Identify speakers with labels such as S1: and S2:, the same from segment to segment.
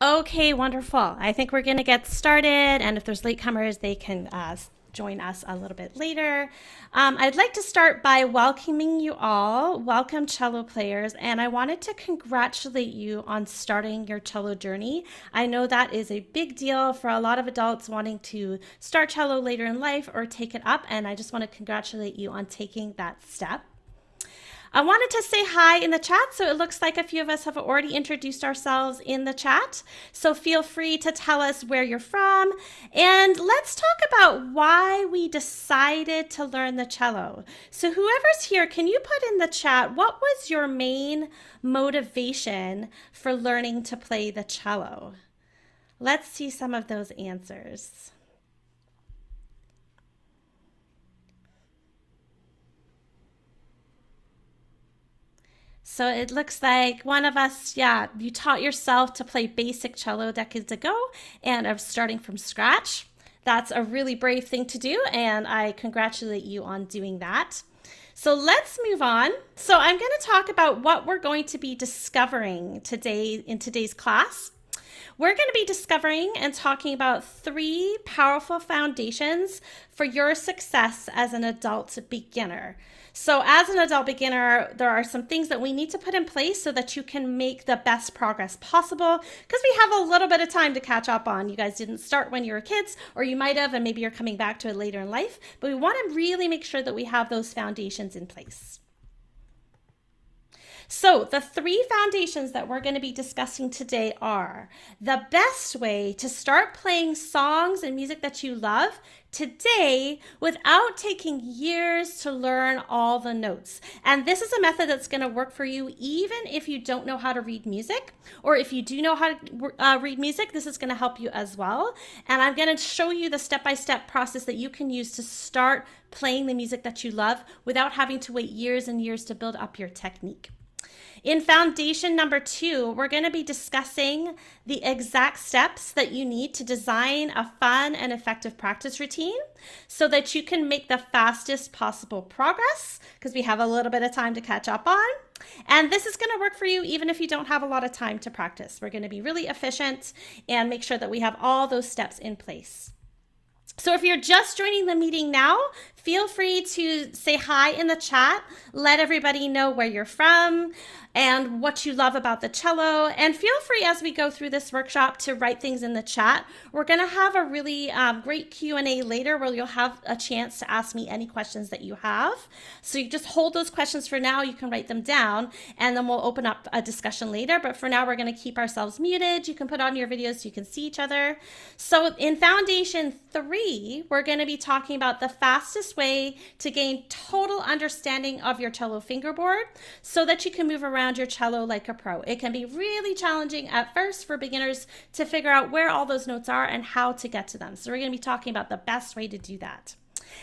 S1: Okay, wonderful. I think we're going to get started, and if there's latecomers, they can join us a little bit later. I'd like to start by welcoming you all. Welcome, cello players, and I wanted to congratulate you on starting your cello journey. I know that is a big deal for a lot of adults wanting to start cello later in life or take it up, and I just want to congratulate you on taking that step. I wanted to say hi in the chat, so it looks like a few of us have already introduced ourselves in the chat. So feel free to tell us where you're from, and let's talk about why we decided to learn the cello. So whoever's here, can you put in the chat, what was your main motivation for learning to play the cello? Let's see some of those answers. So it looks like one of us, you taught yourself to play basic cello decades ago and are starting from scratch. That's a really brave thing to do, and I congratulate you on doing that. So let's move on. So I'm going to talk about what we're going to be discovering today in today's class. We're going to be discovering and talking about 3 powerful foundations for your success as an adult beginner. So as an adult beginner, there are some things that we need to put in place so that you can make the best progress possible, because we have a little bit of time to catch up on. You guys didn't start when you were kids, or you might have, and maybe you're coming back to it later in life, but we want to really make sure that we have those foundations in place. So the 3 foundations that we're going to be discussing today are the best way to start playing songs and music that you love today without taking years to learn all the notes. And this is a method that's going to work for you even if you don't know how to read music, or if you do know how to read music, this is going to help you as well. And I'm going to show you the step-by-step process that you can use to start playing the music that you love without having to wait years and years to build up your technique. In foundation number 2, we're going to be discussing the exact steps that you need to design a fun and effective practice routine so that you can make the fastest possible progress, because we have a little bit of time to catch up on. And this is going to work for you even if you don't have a lot of time to practice. We're going to be really efficient and make sure that we have all those steps in place. So if you're just joining the meeting now, feel free to say hi in the chat. Let everybody know where you're from and what you love about the cello. And feel free as we go through this workshop to write things in the chat. We're going to have a really great Q&A later where you'll have a chance to ask me any questions that you have. So you just hold those questions for now. You can write them down, and then we'll open up a discussion later. But for now, we're going to keep ourselves muted. You can put on your videos so you can see each other. So in Foundation 3, we're going to be talking about the fastest way to gain total understanding of your cello fingerboard so that you can move around your cello like a pro. It can be really challenging at first for beginners to figure out where all those notes are and how to get to them. So we're going to be talking about the best way to do that.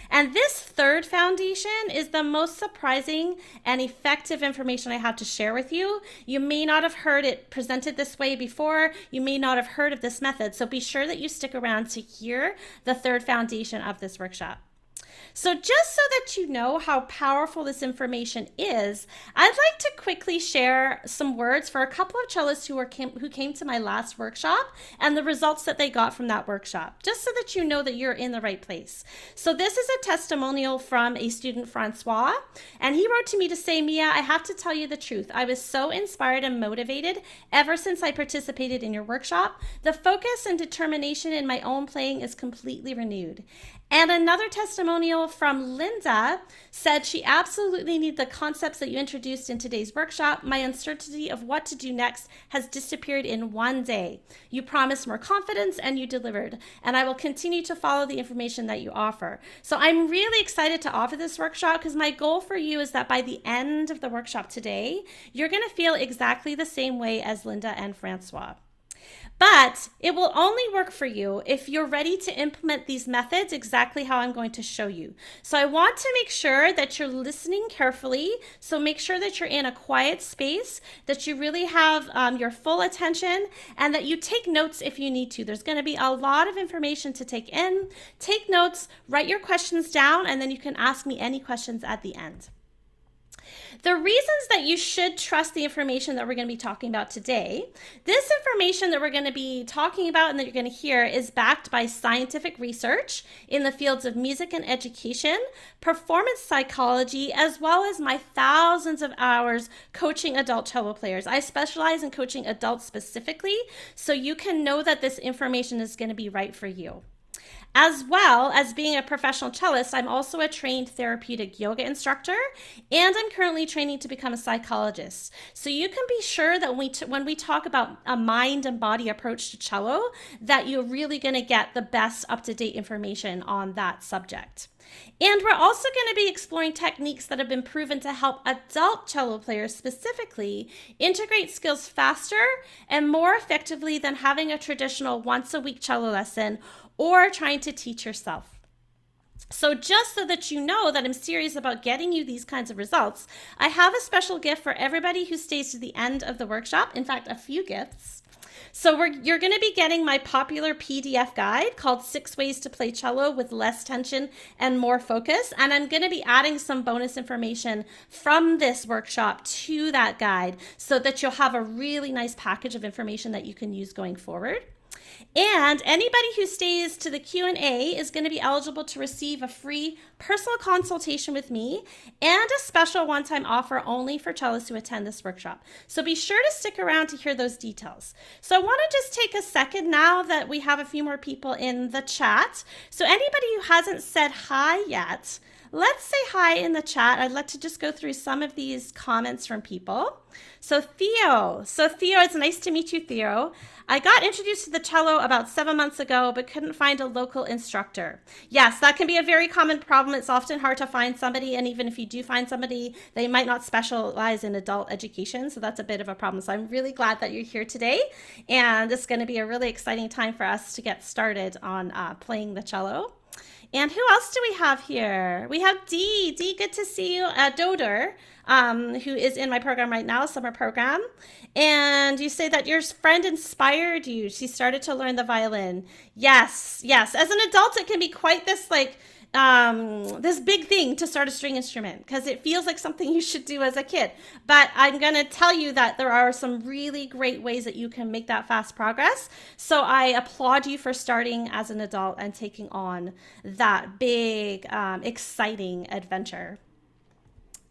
S1: And this 3rd foundation is the most surprising and effective information I have to share with you. You may not have heard it presented this way before. You may not have heard of this method. So be sure that you stick around to hear the 3rd foundation of this workshop. So just so that you know how powerful this information is, I'd like to quickly share some words for a couple of cellists who came to my last workshop and the results that they got from that workshop, just so that you know that you're in the right place. So this is a testimonial from a student, Francois, and he wrote to me to say, Mia, I have to tell you the truth. I was so inspired and motivated ever since I participated in your workshop. The focus and determination in my own playing is completely renewed. And another testimonial from Linda said she absolutely needs the concepts that you introduced in today's workshop. My uncertainty of what to do next has disappeared in one day. You promised more confidence and you delivered. And I will continue to follow the information that you offer. So I'm really excited to offer this workshop because my goal for you is that by the end of the workshop today, you're going to feel exactly the same way as Linda and Francois. But it will only work for you if you're ready to implement these methods exactly how I'm going to show you. So I want to make sure that you're listening carefully. So make sure that you're in a quiet space, that you really have your full attention, and that you take notes if you need to. There's going to be a lot of information to take in. Take notes, write your questions down, and then you can ask me any questions at the end. The reasons that you should trust the information that we're going to be talking about today, this information that we're going to be talking about and that you're going to hear is backed by scientific research in the fields of music and education, performance psychology, as well as my thousands of hours coaching adult cello players. I specialize in coaching adults specifically, so you can know that this information is going to be right for you. As well as being a professional cellist, I'm also a trained therapeutic yoga instructor, and I'm currently training to become a psychologist. So you can be sure that when we talk about a mind and body approach to cello, that you're really going to get the best up-to-date information on that subject. And we're also going to be exploring techniques that have been proven to help adult cello players specifically integrate skills faster and more effectively than having a traditional once-a-week cello lesson or trying to teach yourself. So just so that you know that I'm serious about getting you these kinds of results, I have a special gift for everybody who stays to the end of the workshop. In fact, a few gifts. So you're going to be getting my popular PDF guide called 6 Ways to Play Cello with Less Tension and More Focus. And I'm going to be adding some bonus information from this workshop to that guide so that you'll have a really nice package of information that you can use going forward. And anybody who stays to the Q&A is going to be eligible to receive a free personal consultation with me and a special one-time offer only for cellists who attend this workshop. So be sure to stick around to hear those details. So I want to just take a second now that we have a few more people in the chat. So anybody who hasn't said hi yet, let's say hi in the chat. I'd like to just go through some of these comments from people. So Theo, it's nice to meet you, Theo. I got introduced to the cello about 7 months ago, but couldn't find a local instructor. Yes, that can be a very common problem. It's often hard to find somebody, and even if you do find somebody, they might not specialize in adult education, so that's a bit of a problem. So I'm really glad that you're here today, and it's going to be a really exciting time for us to get started on playing the cello. And who else do we have here? We have Dee. Dee, good to see you. Doder, who is in my program right now, summer program. And you say that your friend inspired you. She started to learn the violin. Yes. As an adult, it can be quite this this big thing to start a string instrument because it feels like something you should do as a kid. But I'm going to tell you that there are some really great ways that you can make that fast progress. So I applaud you for starting as an adult and taking on that big, exciting adventure.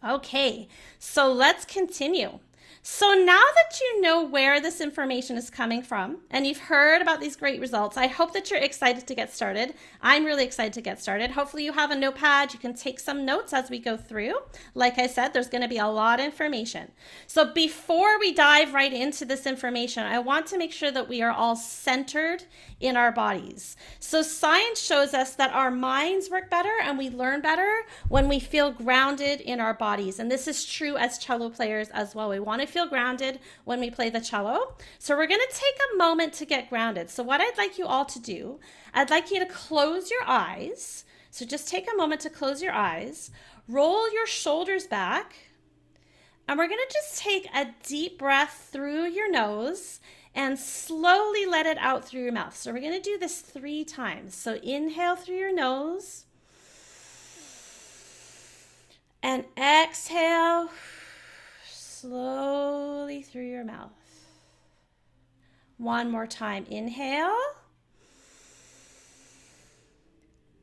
S1: Okay, so let's continue. So now that you know where this information is coming from and you've heard about these great results, I hope that you're excited to get started. I'm really excited to get started. Hopefully you have a notepad. You can take some notes as we go through. Like I said, there's going to be a lot of information. So before we dive right into this information, I want to make sure that we are all centered in our bodies. So science shows us that our minds work better and we learn better when we feel grounded in our bodies. And this is true as cello players as well. We want to feel grounded when we play the cello. So we're going to take a moment to get grounded. So what I'd like you all to do, I'd like you to close your eyes. So just take a moment to close your eyes, roll your shoulders back, and we're going to just take a deep breath through your nose and slowly let it out through your mouth. So we're going to do this 3 times. So inhale through your nose and exhale slowly through your mouth. One more time. Inhale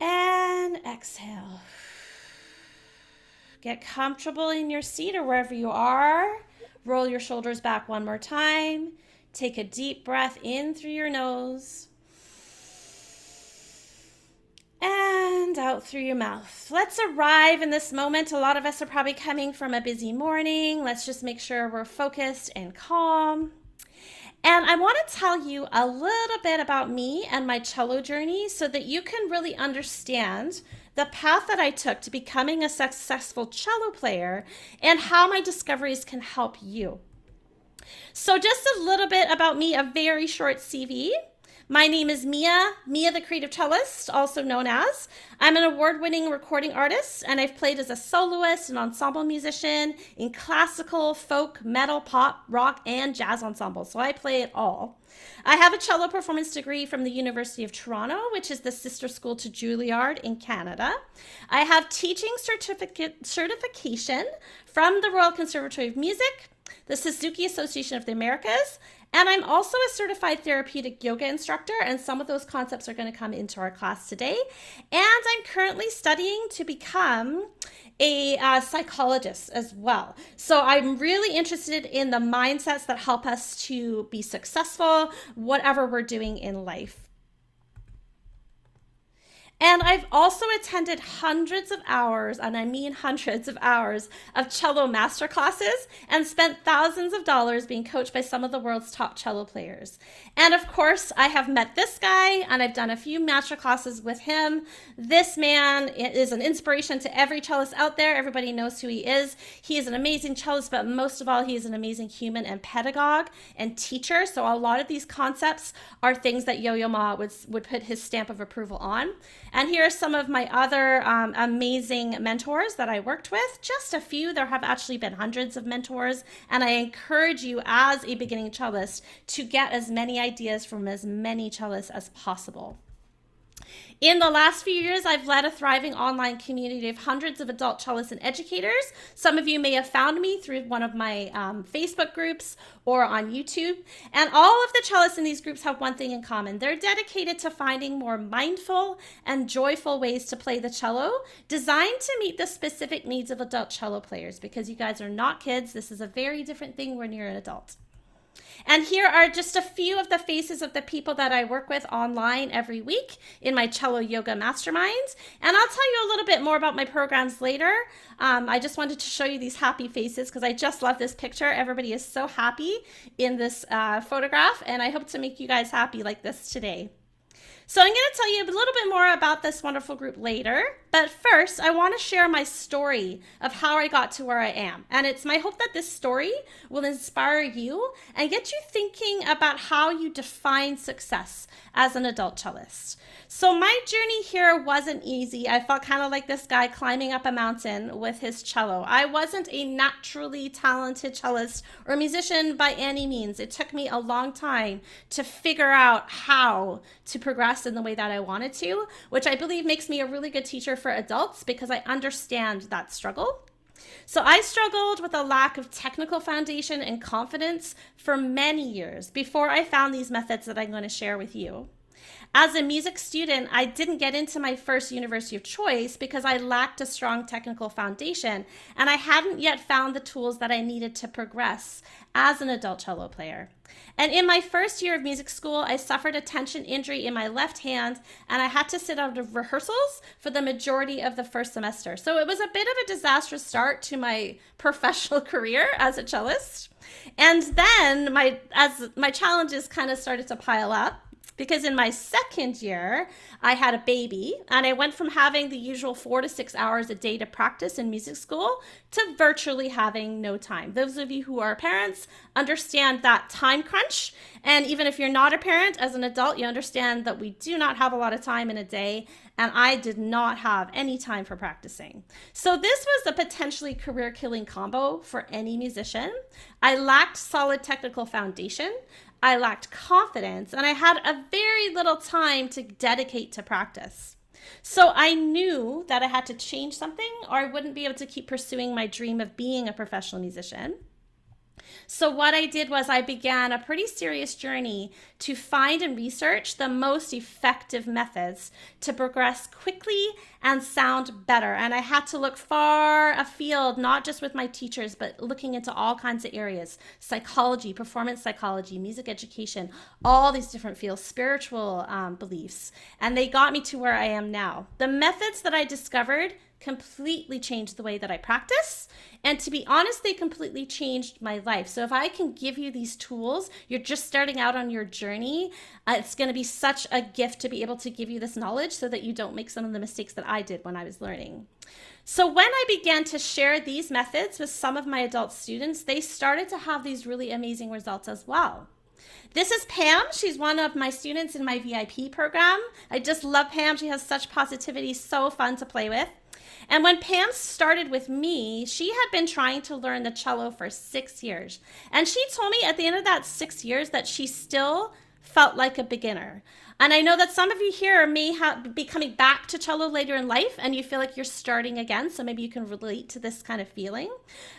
S1: and exhale. Get comfortable in your seat or wherever you are. Roll your shoulders back one more time. Take a deep breath in through your nose and out through your mouth. Let's arrive in this moment. A lot of us are probably coming from a busy morning. Let's just make sure we're focused and calm. And I want to tell you a little bit about me and my cello journey so that you can really understand the path that I took to becoming a successful cello player and how my discoveries can help you. So just a little bit about me, a very short CV. My name is Mia the Creative Cellist, also known as. I'm an award-winning recording artist, and I've played as a soloist and ensemble musician in classical, folk, metal, pop, rock, and jazz ensembles, so I play it all. I have a cello performance degree from the University of Toronto, which is the sister school to Juilliard in Canada. I have teaching certification from the Royal Conservatory of Music, the Suzuki Association of the Americas, and I'm also a certified therapeutic yoga instructor, and some of those concepts are going to come into our class today. And I'm currently studying to become a psychologist as well. So I'm really interested in the mindsets that help us to be successful, whatever we're doing in life. And I've also attended hundreds of hours, and I mean hundreds of hours, of cello masterclasses and spent thousands of dollars being coached by some of the world's top cello players. And of course, I have met this guy, and I've done a few masterclasses with him. This man is an inspiration to every cellist out there. Everybody knows who he is. He is an amazing cellist, but most of all, he is an amazing human and pedagogue and teacher. So a lot of these concepts are things that Yo-Yo Ma would put his stamp of approval on. And here are some of my other amazing mentors that I worked with. Just a few. There have actually been hundreds of mentors. And I encourage you as a beginning cellist to get as many ideas from as many cellists as possible. In the last few years, I've led a thriving online community of hundreds of adult cellists and educators. Some of you may have found me through one of my Facebook groups or on YouTube. And all of the cellists in these groups have one thing in common. They're dedicated to finding more mindful and joyful ways to play the cello, designed to meet the specific needs of adult cello players, because you guys are not kids. This is a very different thing when you're an adult. And here are just a few of the faces of the people that I work with online every week in my cello yoga masterminds. And I'll tell you a little bit more about my programs later. I just wanted to show you these happy faces because I just love this picture. Everybody is so happy in this photograph, and I hope to make you guys happy like this today. So I'm going to tell you a little bit more about this wonderful group later, but first I want to share my story of how I got to where I am. And it's my hope that this story will inspire you and get you thinking about how you define success as an adult cellist. So my journey here wasn't easy. I felt kind of like this guy climbing up a mountain with his cello. I wasn't a naturally talented cellist or musician by any means. It took me a long time to figure out how to progress in the way that I wanted to, which I believe makes me a really good teacher for adults because I understand that struggle. So I struggled with a lack of technical foundation and confidence for many years before I found these methods that I'm going to share with you. As a music student, I didn't get into my first university of choice because I lacked a strong technical foundation, and I hadn't yet found the tools that I needed to progress as an adult cello player. And in my first year of music school, I suffered a tension injury in my left hand, and I had to sit out of rehearsals for the majority of the first semester. So it was a bit of a disastrous start to my professional career as a cellist. And then as my challenges kind of started to pile up, because in my second year, I had a baby, and I went from having the usual 4 to 6 hours a day to practice in music school to virtually having no time. Those of you who are parents understand that time crunch. And even if you're not a parent, as an adult, you understand that we do not have a lot of time in a day, and I did not have any time for practicing. So this was a potentially career-killing combo for any musician. I lacked solid technical foundation. I lacked confidence, and I had a very little time to dedicate to practice. So I knew that I had to change something or I wouldn't be able to keep pursuing my dream of being a professional musician. So what I did was I began a pretty serious journey to find and research the most effective methods to progress quickly and sound better. And I had to look far afield, not just with my teachers, but looking into all kinds of areas: psychology, performance psychology, music education, all these different fields, spiritual beliefs. And they got me to where I am now. The methods that I discovered completely changed the way that I practice. And to be honest, they completely changed my life. So if I can give you these tools, you're just starting out on your journey, it's going to be such a gift to be able to give you this knowledge so that you don't make some of the mistakes that I did when I was learning. So when I began to share these methods with some of my adult students, they started to have these really amazing results as well. This is Pam. She's one of my students in my VIP program. I just love Pam. She has such positivity, so fun to play with. And when Pam started with me, she had been trying to learn the cello for 6 years. And she told me at the end of that 6 years that she still felt like a beginner. And I know that some of you here may be coming back to cello later in life and you feel like you're starting again. So maybe you can relate to this kind of feeling.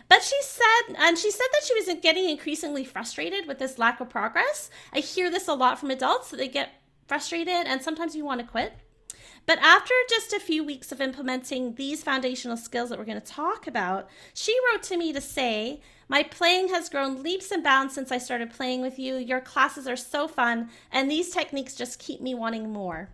S1: But she said that she was getting increasingly frustrated with this lack of progress. I hear this a lot from adults, that they get frustrated and sometimes you want to quit. But after just a few weeks of implementing these foundational skills that we're going to talk about, she wrote to me to say, "My playing has grown leaps and bounds since I started playing with you. Your classes are so fun, and these techniques just keep me wanting more."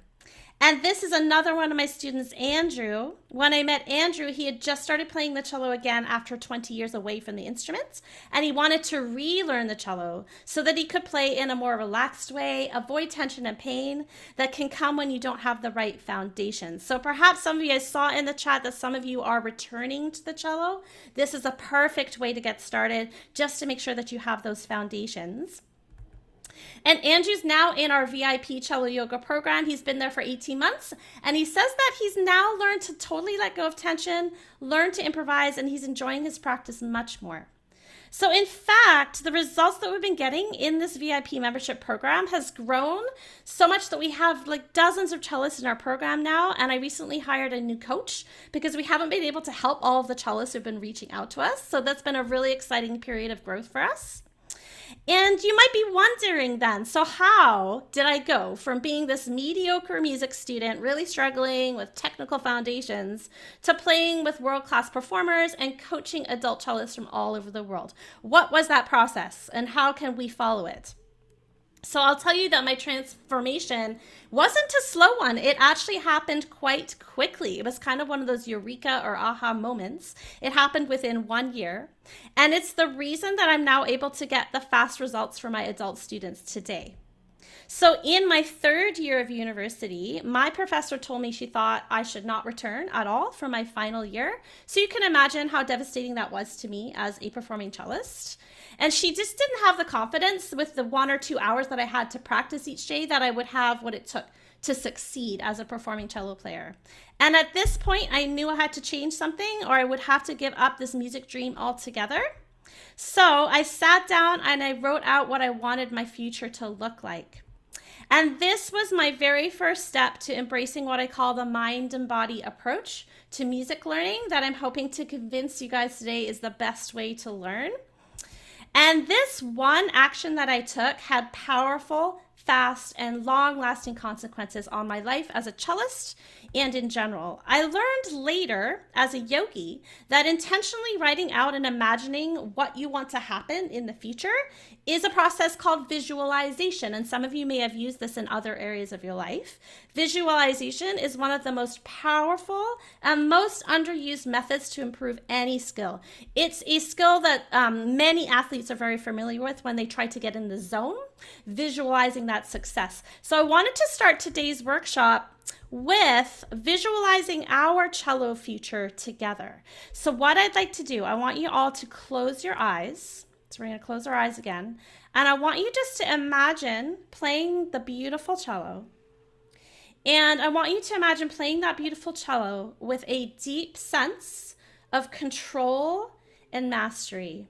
S1: And this is another one of my students, Andrew. When I met Andrew, he had just started playing the cello again after 20 years away from the instruments, and he wanted to relearn the cello so that he could play in a more relaxed way, avoid tension and pain that can come when you don't have the right foundation. So perhaps some of you, I saw in the chat that some of you are returning to the cello. This is a perfect way to get started, just to make sure that you have those foundations. And Andrew's now in our VIP cello yoga program. He's been there for 18 months. And he says that he's now learned to totally let go of tension, learn to improvise, and he's enjoying his practice much more. So in fact, the results that we've been getting in this VIP membership program has grown so much that we have like dozens of cellists in our program now. And I recently hired a new coach because we haven't been able to help all of the cellists who've been reaching out to us. So that's been a really exciting period of growth for us. And you might be wondering then, so how did I go from being this mediocre music student, really struggling with technical foundations, to playing with world-class performers and coaching adult cellists from all over the world? What was that process and how can we follow it? So I'll tell you that my transformation wasn't a slow one. It actually happened quite quickly. It was kind of one of those eureka or aha moments. It happened within 1 year. And it's the reason that I'm now able to get the fast results for my adult students today. So in my 3rd year of university, my professor told me she thought I should not return at all for my final year. So you can imagine how devastating that was to me as a performing cellist. And she just didn't have the confidence with the 1 or 2 hours that I had to practice each day that I would have what it took to succeed as a performing cello player. And at this point, I knew I had to change something or I would have to give up this music dream altogether. So I sat down and I wrote out what I wanted my future to look like. And this was my very first step to embracing what I call the mind and body approach to music learning that I'm hoping to convince you guys today is the best way to learn. And this one action that I took had powerful, fast, and long-lasting consequences on my life as a cellist and in general. I learned later as a yogi that intentionally writing out and imagining what you want to happen in the future is a process called visualization. And some of you may have used this in other areas of your life. Visualization is one of the most powerful and most underused methods to improve any skill. It's a skill that many athletes are very familiar with when they try to get in the zone, visualizing that success. So I wanted to start today's workshop with visualizing our cello future together. So what I'd like to do, I want you all to close your eyes. So we're going to close our eyes again. And I want you just to imagine playing the beautiful cello. And I want you to imagine playing that beautiful cello with a deep sense of control and mastery.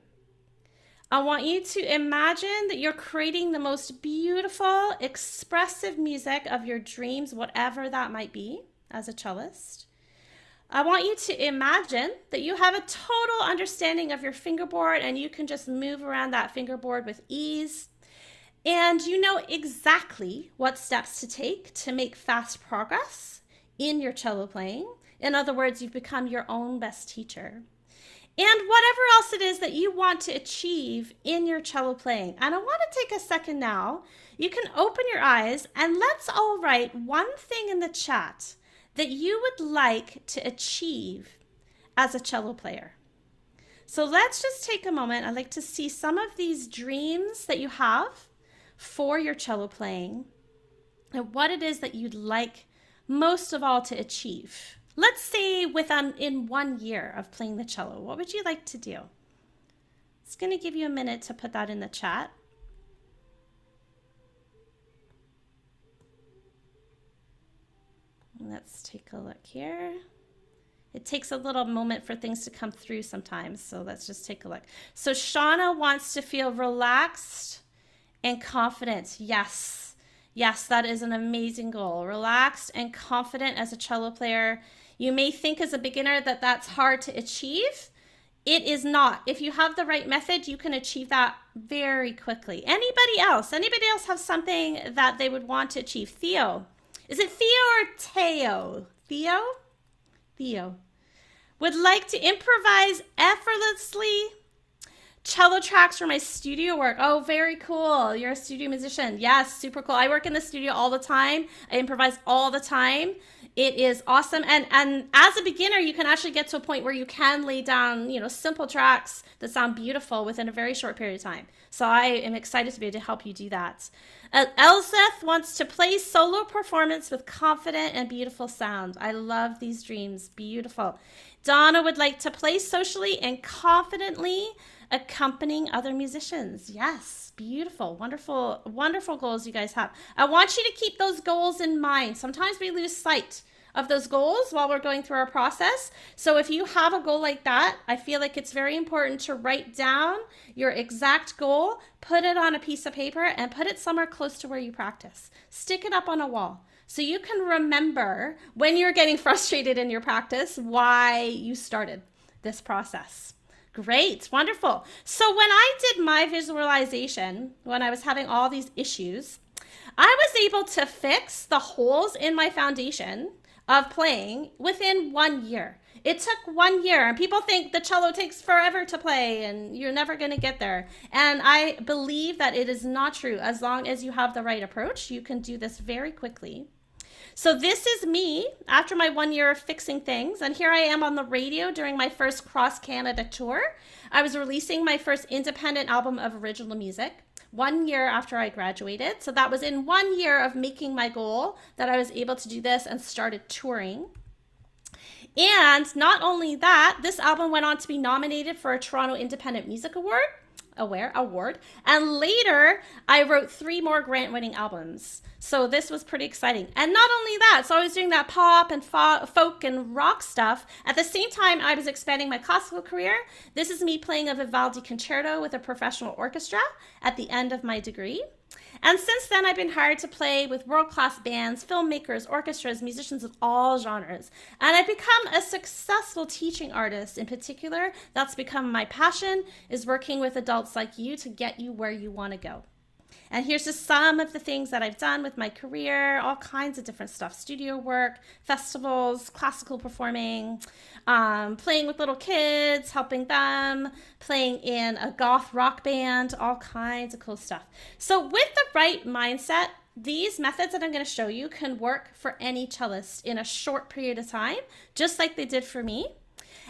S1: I want you to imagine that you're creating the most beautiful, expressive music of your dreams, whatever that might be, as a cellist. I want you to imagine that you have a total understanding of your fingerboard and you can just move around that fingerboard with ease. And you know exactly what steps to take to make fast progress in your cello playing. In other words, you've become your own best teacher. And whatever else it is that you want to achieve in your cello playing. And I want to take a second now. You can open your eyes and let's all write one thing in the chat that you would like to achieve as a cello player. So let's just take a moment. I'd like to see some of these dreams that you have for your cello playing and what it is that you'd like most of all to achieve. Let's say in 1 year of playing the cello, what would you like to do? It's going to give you a minute to put that in the chat. Let's take a look here. It takes a little moment for things to come through sometimes, so let's just take a look. So Shauna wants to feel relaxed and confident. Yes, yes, that is an amazing goal. Relaxed and confident as a cello player. You may think as a beginner that that's hard to achieve. It is not. If you have the right method, you can achieve that very quickly. Anybody else? Anybody else have something that they would want to achieve? Theo. Is it Theo or Teo? Theo? Theo. Would like to improvise effortlessly. Cello tracks for my studio work. Oh, very cool. You're a studio musician. Yes, super cool. I work in the studio all the time. I improvise all the time. It is awesome. And as a beginner, you can actually get to a point where you can lay down, simple tracks that sound beautiful within a very short period of time. So I am excited to be able to help you do that. Elseth wants to play solo performance with confident and beautiful sound. I love these dreams. Beautiful. Donna would like to play socially and confidently accompanying other musicians. Yes, beautiful, wonderful, wonderful goals you guys have. I want you to keep those goals in mind. Sometimes we lose sight of those goals while we're going through our process. So if you have a goal like that, I feel like it's very important to write down your exact goal, put it on a piece of paper, and put it somewhere close to where you practice. Stick it up on a wall so you can remember when you're getting frustrated in your practice why you started this process. Great, wonderful. So when I did my visualization, when I was having all these issues, I was able to fix the holes in my foundation of playing within 1 year. It took 1 year, and people think the cello takes forever to play and you're never going to get there. And I believe that it is not true. As long as you have the right approach, you can do this very quickly. So this is me after my 1 year of fixing things. And here I am on the radio during my first cross-Canada tour. I was releasing my first independent album of original music 1 year after I graduated. So that was in 1 year of making my goal that I was able to do this and started touring. And not only that, this album went on to be nominated for a Toronto Independent Music Award. And later, I wrote 3 more grant-winning albums. So this was pretty exciting. And not only that, so I was doing that pop and folk and rock stuff. At the same time, I was expanding my classical career. This is me playing a Vivaldi concerto with a professional orchestra at the end of my degree. And since then, I've been hired to play with world-class bands, filmmakers, orchestras, musicians of all genres. And I've become a successful teaching artist. In particular, that's become my passion, is working with adults like you to get you where you want to go. And here's just some of the things that I've done with my career, all kinds of different stuff: studio work, festivals, classical performing, playing with little kids, helping them, playing in a goth rock band, all kinds of cool stuff. So with the right mindset, these methods that I'm going to show you can work for any cellist in a short period of time, just like they did for me.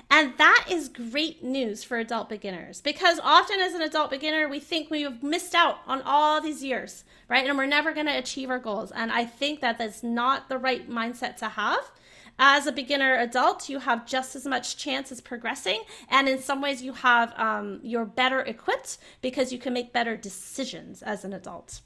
S1: And that is great news for adult beginners, because often as an adult beginner, we think we've missed out on all these years, right? And we're never going to achieve our goals. And I think that that's not the right mindset to have. As a beginner adult, you have just as much chance as progressing. And in some ways you have, you're better equipped because you can make better decisions as an adult.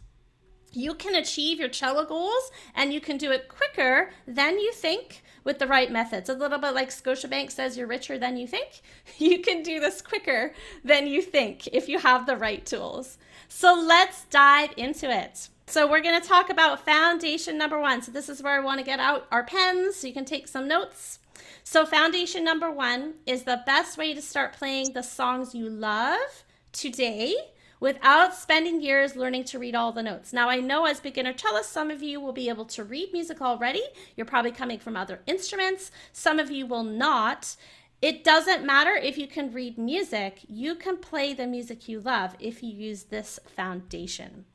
S1: You can achieve your cello goals and you can do it quicker than you think with the right methods. A little bit like Scotiabank says, you're richer than you think. You can do this quicker than you think if you have the right tools. So let's dive into it. So we're going to talk about foundation number 1. So this is where I want to get out our pens so you can take some notes. So foundation number 1 is the best way to start playing the songs you love today without spending years learning to read all the notes. Now, I know as beginner cellists, some of you will be able to read music already. You're probably coming from other instruments. Some of you will not. It doesn't matter if you can read music. You can play the music you love if you use this foundation.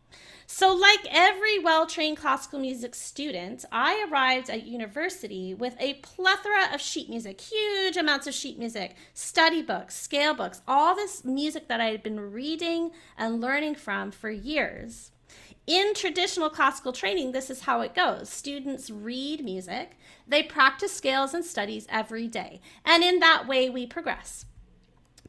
S1: So like every well-trained classical music student, I arrived at university with a plethora of sheet music, huge amounts of sheet music, study books, scale books, all this music that I had been reading and learning from for years. In traditional classical training, this is how it goes. Students read music, they practice scales and studies every day, and in that way we progress.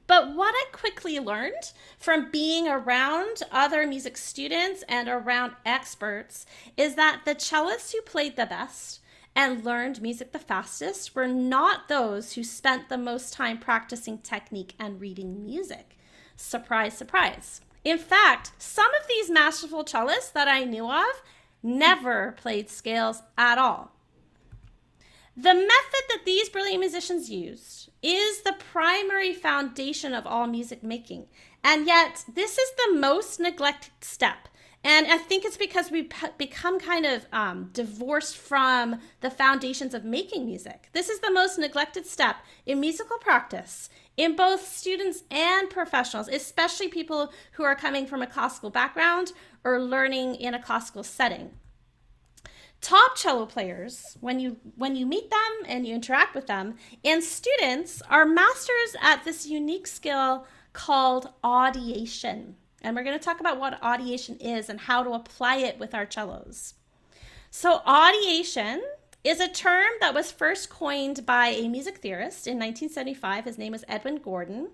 S1: But what I quickly learned from being around other music students and around experts is that the cellists who played the best and learned music the fastest were not those who spent the most time practicing technique and reading music. Surprise, surprise. In fact, some of these masterful cellists that I knew of never played scales at all. The method that these brilliant musicians used is the primary foundation of all music making, and yet this is the most neglected step. And I think it's because we've become kind of divorced from the foundations of making music. This is the most neglected step in musical practice in both students and professionals, especially people who are coming from a classical background or learning in a classical setting. Top cello players, when you meet them and you interact with them, and students are masters at this unique skill called audiation. And we're going to talk about what audiation is and how to apply it with our cellos. So audiation is a term that was first coined by a music theorist in 1975. His name was Edwin Gordon.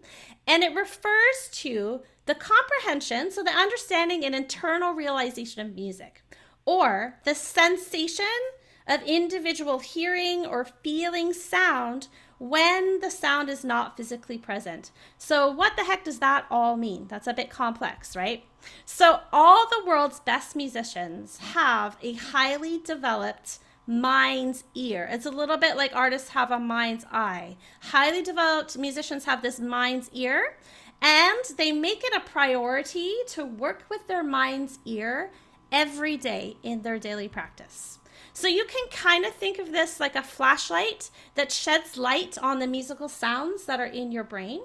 S1: And it refers to the comprehension, so the understanding and internal realization of music, or the sensation of individual hearing or feeling sound when the sound is not physically present. So what the heck does that all mean? That's a bit complex, right? So all the world's best musicians have a highly developed mind's ear. It's a little bit like artists have a mind's eye. Highly developed musicians have this mind's ear, and they make it a priority to work with their mind's ear every day in their daily practice. So you can kind of think of this like a flashlight that sheds light on the musical sounds that are in your brain.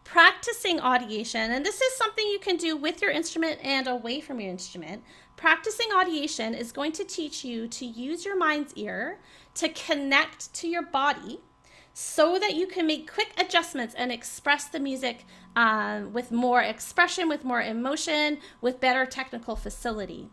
S1: Practicing audiation, and this is something you can do with your instrument and away from your instrument. Practicing audiation is going to teach you to use your mind's ear to connect to your body so that you can make quick adjustments and express the music with more expression, with more emotion, with better technical facility.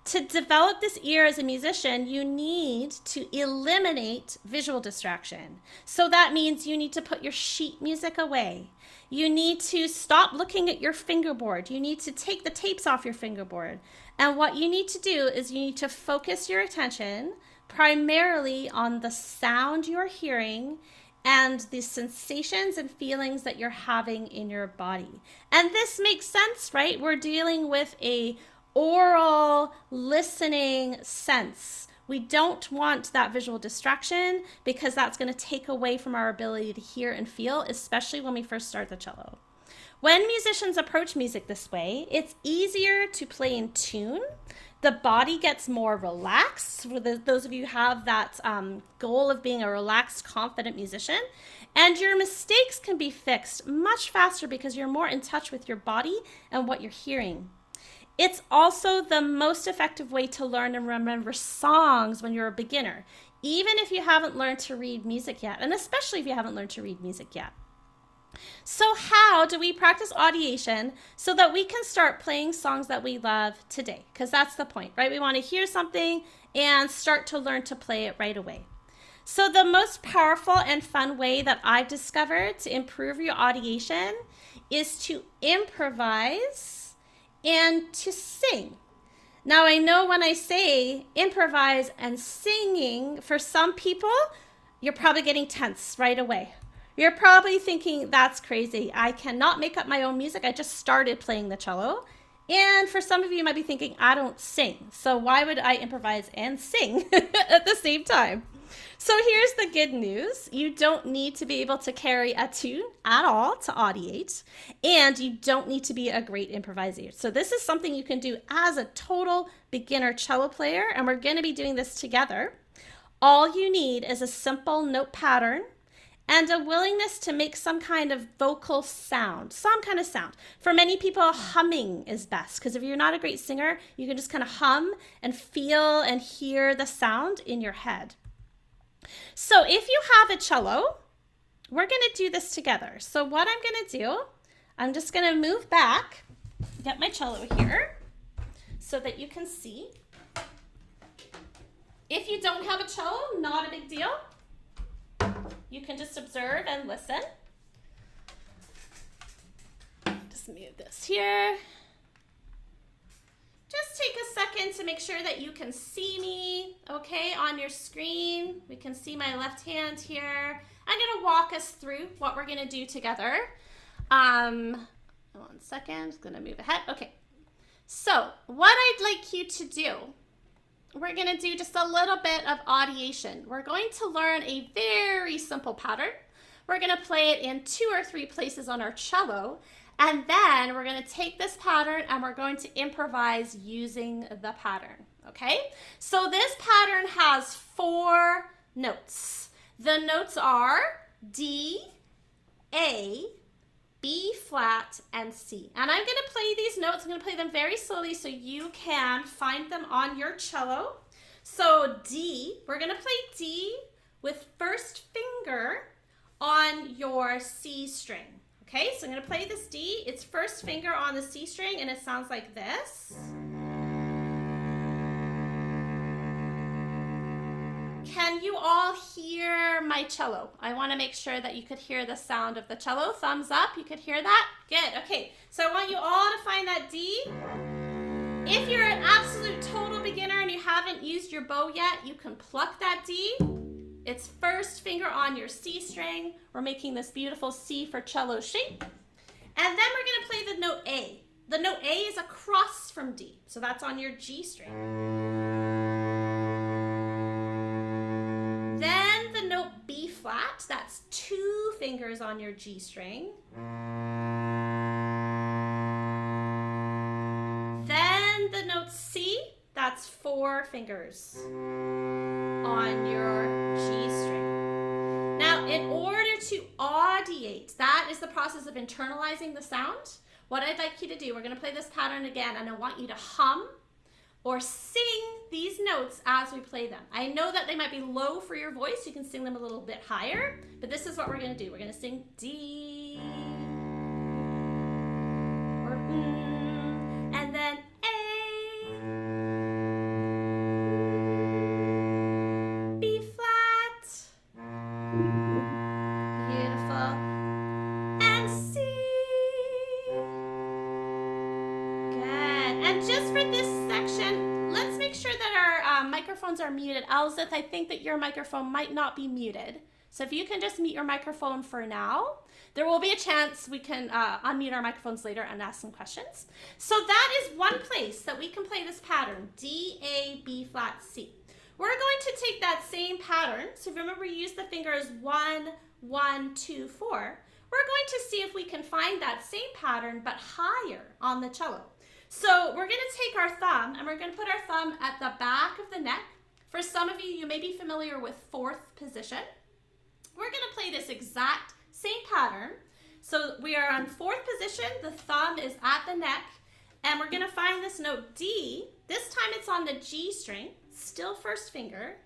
S1: To develop this ear as a musician, you need to eliminate visual distraction. So that means you need to put your sheet music away. You need to stop looking at your fingerboard. You need to take the tapes off your fingerboard. And what you need to do is you need to focus your attention primarily on the sound you're hearing and the sensations and feelings that you're having in your body. And this makes sense, right? We're dealing with a oral listening sense. We don't want that visual distraction because that's going to take away from our ability to hear and feel, especially when we first start the cello. When musicians approach music this way, it's easier to play in tune. The body gets more relaxed. For those of you who have that goal of being a relaxed, confident musician, and your mistakes can be fixed much faster because you're more in touch with your body and what you're hearing. It's also the most effective way to learn and remember songs when you're a beginner, even if you haven't learned to read music yet, and especially if you haven't learned to read music yet. So how do we practice audiation so that we can start playing songs that we love today? Because that's the point, right? We want to hear something and start to learn to play it right away. So the most powerful and fun way that I've discovered to improve your audiation is to improvise and to sing. Now, I know when I say improvise and singing, for some people, you're probably getting tense right away. You're probably thinking, that's crazy. I cannot make up my own music. I just started playing the cello. And for some of you, you might be thinking, I don't sing. So why would I improvise and sing at the same time? So here's the good news. You don't need to be able to carry a tune at all to audiate, and you don't need to be a great improviser. So this is something you can do as a total beginner cello player, and we're going to be doing this together. All you need is a simple note pattern and a willingness to make some kind of vocal sound, some kind of sound. For many people, humming is best, because if you're not a great singer, you can just kind of hum and feel and hear the sound in your head. So if you have a cello, we're going to do this together. So what I'm going to do, I'm just going to move back, get my cello here so that you can see. If you don't have a cello, not a big deal. You can just observe and listen. Just move this here. Just take a second to to make sure that you can see me, okay, on your screen. We can see my left hand here. I'm going to walk us through what we're going to do together. 1 second, I'm just going to move ahead. Okay, so what I'd like you to do, we're going to do just a little bit of audiation. We're going to learn a very simple pattern. We're going to play it in 2 or 3 places on our cello, and then we're going to take this pattern and we're going to improvise using the pattern, okay? So this pattern has 4 notes. The notes are D, A, B flat, and C. And I'm going to play these notes. I'm going to play them very slowly so you can find them on your cello. So D, we're going to play D with first finger on your C string. Okay, so I'm going to play this D. It's first finger on the C string, and it sounds like this. Can you all hear my cello? I want to make sure that you could hear the sound of the cello. Thumbs up, you could hear that? Good, okay. So I want you all to find that D. If you're an absolute total beginner and you haven't used your bow yet, you can pluck that D. It's first finger on your C string. We're making this beautiful C for cello shape. And then we're going to play the note A. The note A is across from D, so that's on your G string. Then the note B flat, that's 2 fingers on your G string. Then the note C, that's 4 fingers on your G string. Now, in order to audiate, that is the process of internalizing the sound. What I'd like you to do, we're going to play this pattern again, and I want you to hum or sing these notes as we play them. I know that they might be low for your voice. You can sing them a little bit higher, but this is what we're going to do. We're going to sing D, or and then A, B flat, beautiful, and C. Good. And just for this section, let's make sure that our microphones are muted. Elzith, I think that your microphone might not be muted. So if you can just mute your microphone for now, there will be a chance we can unmute our microphones later and ask some questions. So that is one place that we can play this pattern, D, A, B flat, C. We're going to take that same pattern. So if you remember, we used the fingers 1, 1, 2, 4. We're going to see if we can find that same pattern, but higher on the cello. So we're going to take our thumb and we're going to put our thumb at the back of the neck. For some of you, you may be familiar with 4th position. We're going to play this exact same pattern. So we are on 4th position. The thumb is at the neck, and we're going to find this note D. This time it's on the G string, still first finger.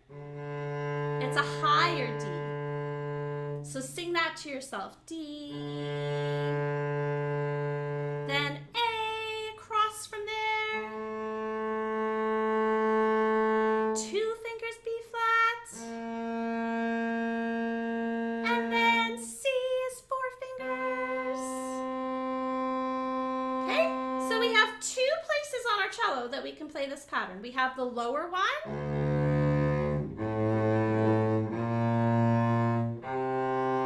S1: It's a higher D. So sing that to yourself. D. Then A across from there. 2 fingers B flat. And then C is 4 fingers. Okay, so we have 2 places on our cello that we can play this pattern. We have the lower one.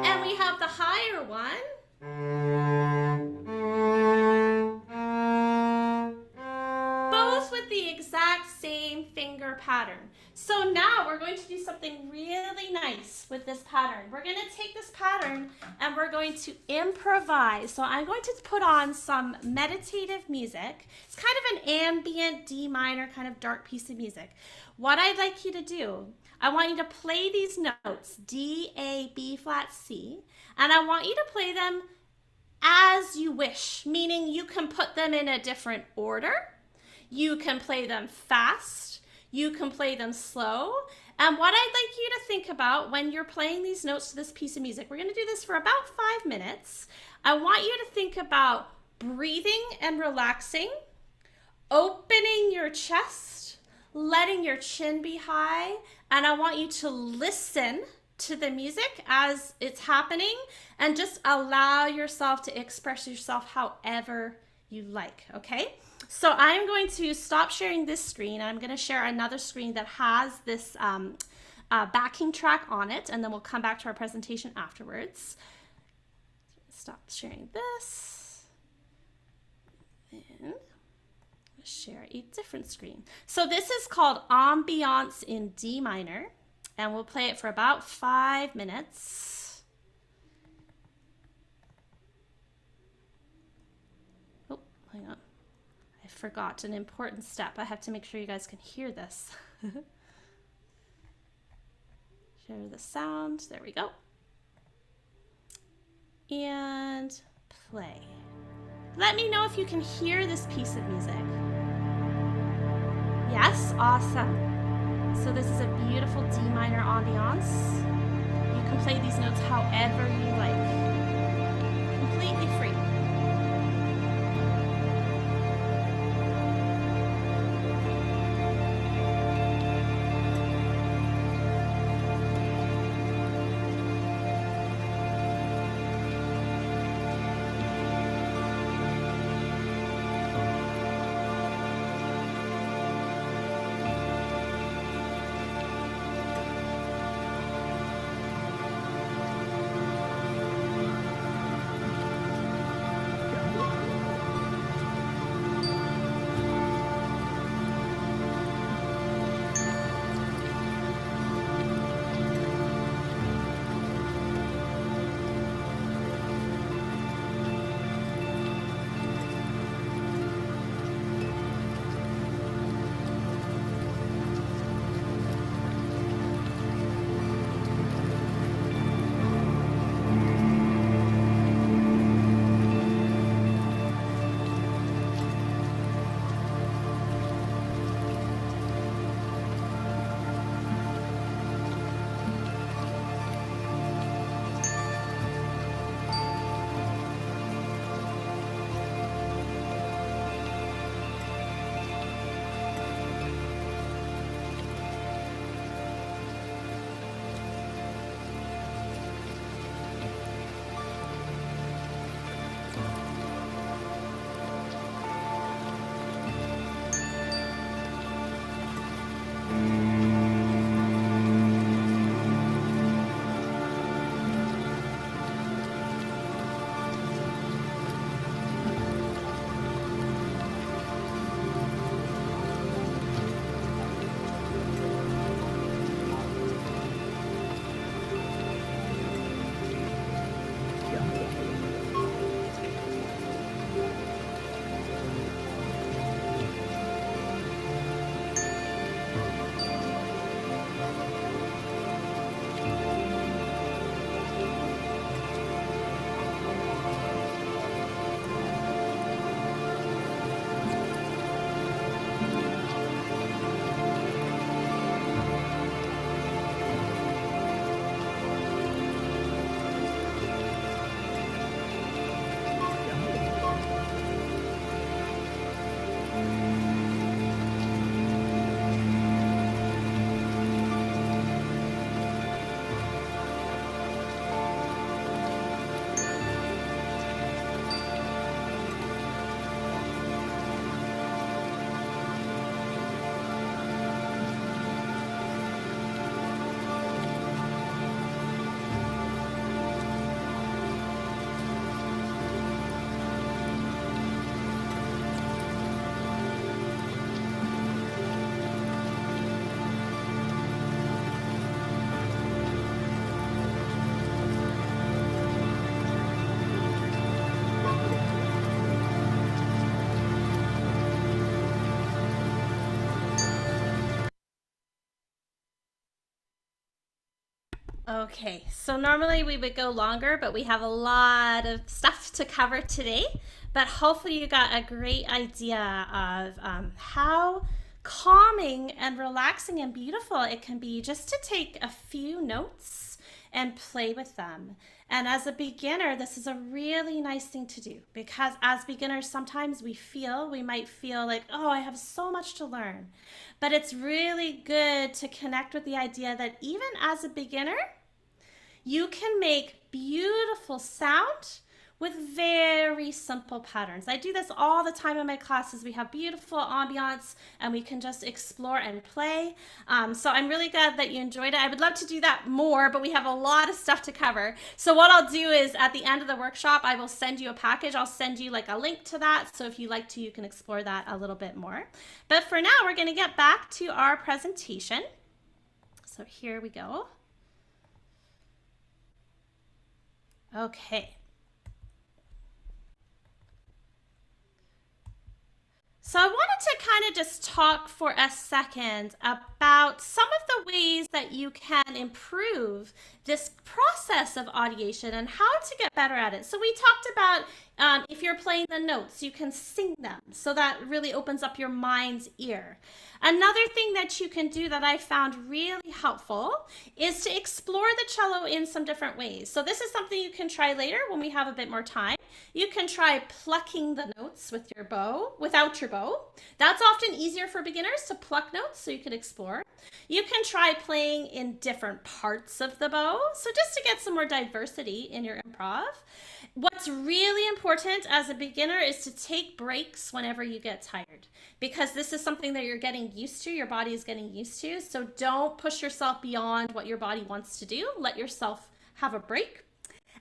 S1: And we have the higher one. Both with the exact same finger pattern. So now we're going to do something really nice with this pattern. We're going to take this pattern and we're going to improvise. So I'm going to put on some meditative music. It's kind of an ambient D minor kind of dark piece of music. What I'd like you to do, I want you to play these notes, D, A, B flat, C, and I want you to play them as you wish, meaning you can put them in a different order. You can play them fast. You can play them slow. And what I'd like you to think about when you're playing these notes to this piece of music, we're going to do this for about 5 minutes. I want you to think about breathing and relaxing, opening your chest, letting your chin be high, and I want you to listen to the music as it's happening and just allow yourself to express yourself however you like, okay? So I'm going to stop sharing this screen. I'm going to share another screen that has this backing track on it, and then we'll come back to our presentation afterwards. Stop sharing this and share a different screen. So this is called Ambiance in D minor, and we'll play it for about 5 minutes. Oh, hang on. I forgot an important step. I have to make sure you guys can hear this. Share the sound. There we go. And play. Let me know if you can hear this piece of music. Yes, awesome. So this is a beautiful D minor ambiance. You can play these notes however you like. Completely free. Okay, so normally we would go longer, but we have a lot of stuff to cover today. But hopefully you got a great idea of how calming and relaxing and beautiful it can be just to take a few notes and play with them. And as a beginner, this is a really nice thing to do because as beginners, sometimes we might feel like, oh, I have so much to learn. But it's really good to connect with the idea that even as a beginner, you can make beautiful sound with very simple patterns. I do this all the time in my classes. We have beautiful ambiance and we can just explore and play. So I'm really glad that you enjoyed it. I would love to do that more, but we have a lot of stuff to cover. So what I'll do is at the end of the workshop, I will send you a package. I'll send you like a link to that. So if you like to, you can explore that a little bit more. But for now, we're going to get back to our presentation. So here we go. Okay. So I wanted to kind of just talk for a second about some of the ways that you can improve this process of audiation and how to get better at it. So we talked about if you're playing the notes, you can sing them. So that really opens up your mind's ear. Another thing that you can do that I found really helpful is to explore the cello in some different ways. So this is something you can try later when we have a bit more time. You can try plucking the notes with your bow, without your bow. That's often easier for beginners to pluck notes, so you can explore. You can try playing in different parts of the bow, so just to get some more diversity in your improv. What's really important as a beginner is to take breaks whenever you get tired, because this is something that you're getting used to, your body is getting used to, so don't push yourself beyond what your body wants to do. Let yourself have a break.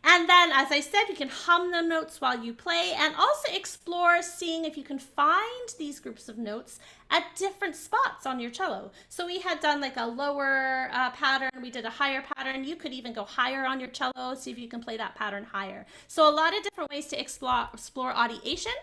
S1: And then, as I said, you can hum the notes while you play and also explore seeing if you can find these groups of notes at different spots on your cello. So we had done like a lower pattern, we did a higher pattern. You could even go higher on your cello, see if you can play that pattern higher. So a lot of different ways to explore audiation.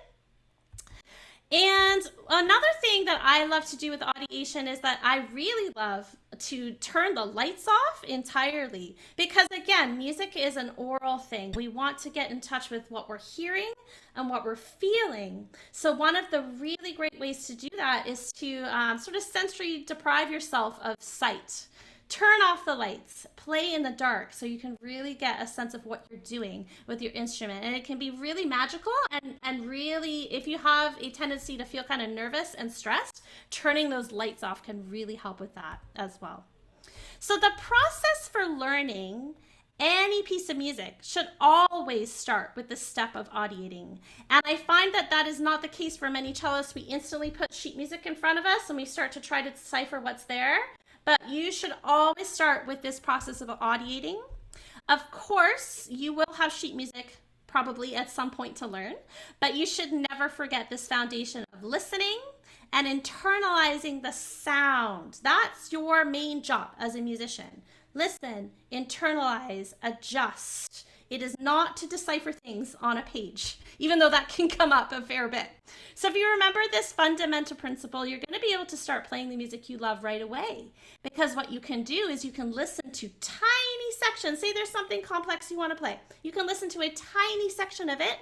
S1: And another thing that I love to do with audiation is that I really love to turn the lights off entirely, because again, music is an oral thing. We want to get in touch with what we're hearing and what we're feeling. So one of the really great ways to do that is to sort of sensory deprive yourself of sight. Turn off the lights, play in the dark so you can really get a sense of what you're doing with your instrument. And it can be really magical and really, if you have a tendency to feel kind of nervous and stressed, turning those lights off can really help with that as well. So the process for learning any piece of music should always start with the step of audiating. And I find that that is not the case for many cellists. We instantly put sheet music in front of us and we start to try to decipher what's there. But you should always start with this process of audiating. Of course, you will have sheet music probably at some point to learn, but you should never forget this foundation of listening and internalizing the sound. That's your main job as a musician. Listen, internalize, adjust. It is not to decipher things on a page, even though that can come up a fair bit. So if you remember this fundamental principle, you're going to be able to start playing the music you love right away. Because what you can do is you can listen to tiny sections. Say there's something complex you want to play. You can listen to a tiny section of it,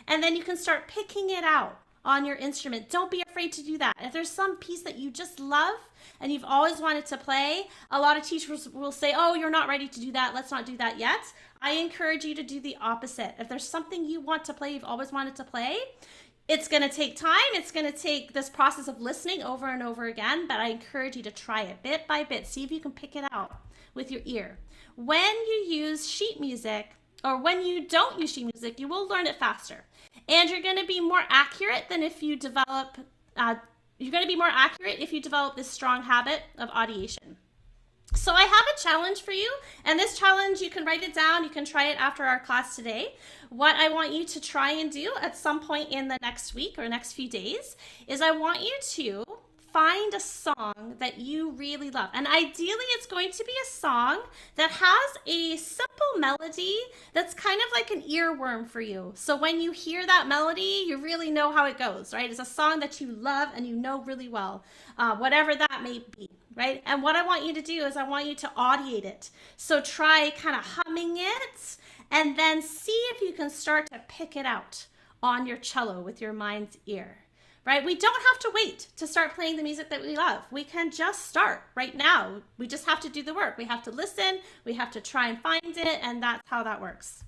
S1: and then you can start picking it out on your instrument. Don't be afraid to do that. If there's some piece that you just love and you've always wanted to play, a lot of teachers will say, oh, you're not ready to do that. Let's not do that yet. I encourage you to do the opposite. If there's something you want to play, you've always wanted to play, it's going to take time. It's going to take this process of listening over and over again, but I encourage you to try it bit by bit. See if you can pick it out with your ear. When you use sheet music, or when you don't use sheet music, you will learn it faster. And you're going to be more accurate than if you develop, this strong habit of audiation. So I have a challenge for you, and this challenge, you can write it down, you can try it after our class today. What I want you to try and do at some point in the next week or next few days is I want you to find a song that you really love. And ideally, it's going to be a song that has a simple melody that's kind of like an earworm for you. So when you hear that melody, you really know how it goes, right? It's a song that you love and you know really well, whatever that may be, right? And what I want you to do is I want you to audiate it. So try kind of humming it and then see if you can start to pick it out on your cello with your mind's ear. Right? We don't have to wait to start playing the music that we love. We can just start right now. We just have to do the work. We have to listen, we have to try and find it, and that's how that works.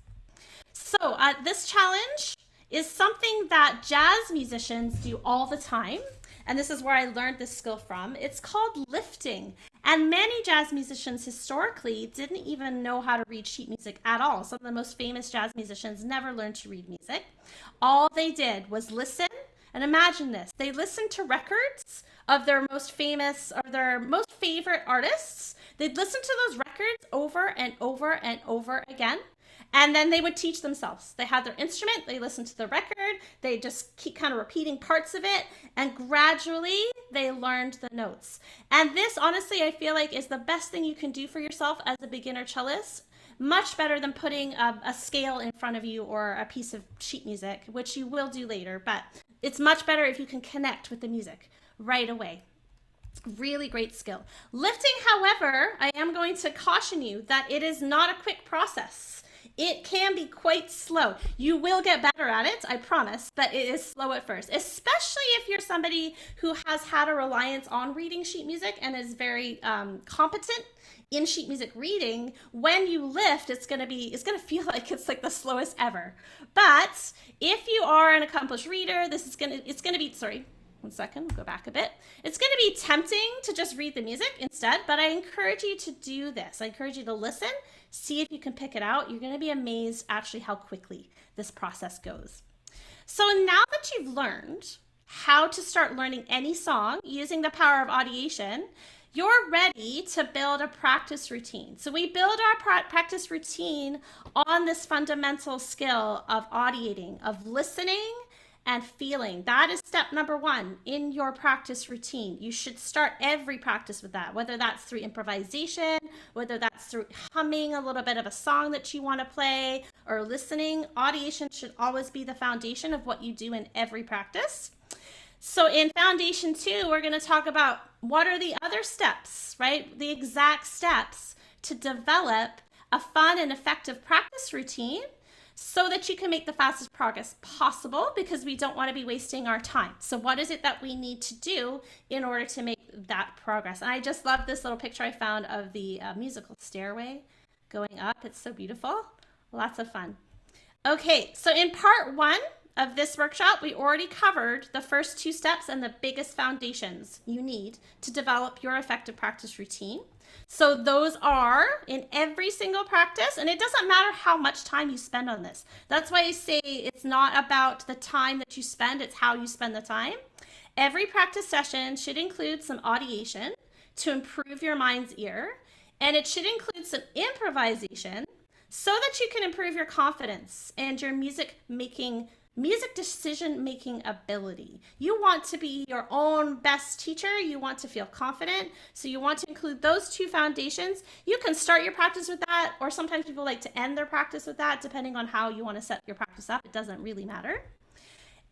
S1: So this challenge is something that jazz musicians do all the time. And this is where I learned this skill from. It's called lifting. And many jazz musicians historically didn't even know how to read sheet music at all. Some of the most famous jazz musicians never learned to read music. All they did was listen. And imagine this, they listened to records of their most famous or their most favorite artists. They'd listen to those records over and over and over again. And then they would teach themselves. They had their instrument, they listened to the record, they just keep kind of repeating parts of it, and gradually they learned the notes. And this, honestly, I feel like is the best thing you can do for yourself as a beginner cellist. Much better than putting a scale in front of you or a piece of sheet music, which you will do later, but it's much better if you can connect with the music right away. Really great skill. Lifting, however, I am going to caution you that it is not a quick process. It can be quite slow. You will get better at it, I promise, but it is slow at first, especially if you're somebody who has had a reliance on reading sheet music and is very competent in sheet music reading. When you lift, it's gonna feel like it's like the slowest ever. But if you are an accomplished reader, it's gonna be, sorry, one second, go back a bit. It's going to be tempting to just read the music instead, but I encourage you to do this. I encourage you to listen, see if you can pick it out. You're going to be amazed actually how quickly this process goes. So now that you've learned how to start learning any song using the power of audiation, you're ready to build a practice routine. So we build our practice routine on this fundamental skill of audiating, of listening and feeling. That is step number one in your practice routine. You should start every practice with that, whether that's through improvisation, whether that's through humming a little bit of a song that you want to play, or listening. Audiation should always be the foundation of what you do in every practice. So in Foundation 2, we're going to talk about what are the other steps, right? The exact steps to develop a fun and effective practice routine so that you can make the fastest progress possible, because we don't want to be wasting our time. So what is it that we need to do in order to make that progress? And I just love this little picture I found of the musical stairway going up. It's so beautiful. Lots of fun. Okay, so in part 1 of this workshop, we already covered the first 2 steps and the biggest foundations you need to develop your effective practice routine. So those are in every single practice, and it doesn't matter how much time you spend on this. That's why I say it's not about the time that you spend, it's how you spend the time. Every practice session should include some audiation to improve your mind's ear, and it should include some improvisation so that you can improve your confidence and your music decision-making ability. You want to be your own best teacher. You want to feel confident. So you want to include those 2 foundations. You can start your practice with that, or sometimes people like to end their practice with that, depending on how you want to set your practice up. It doesn't really matter.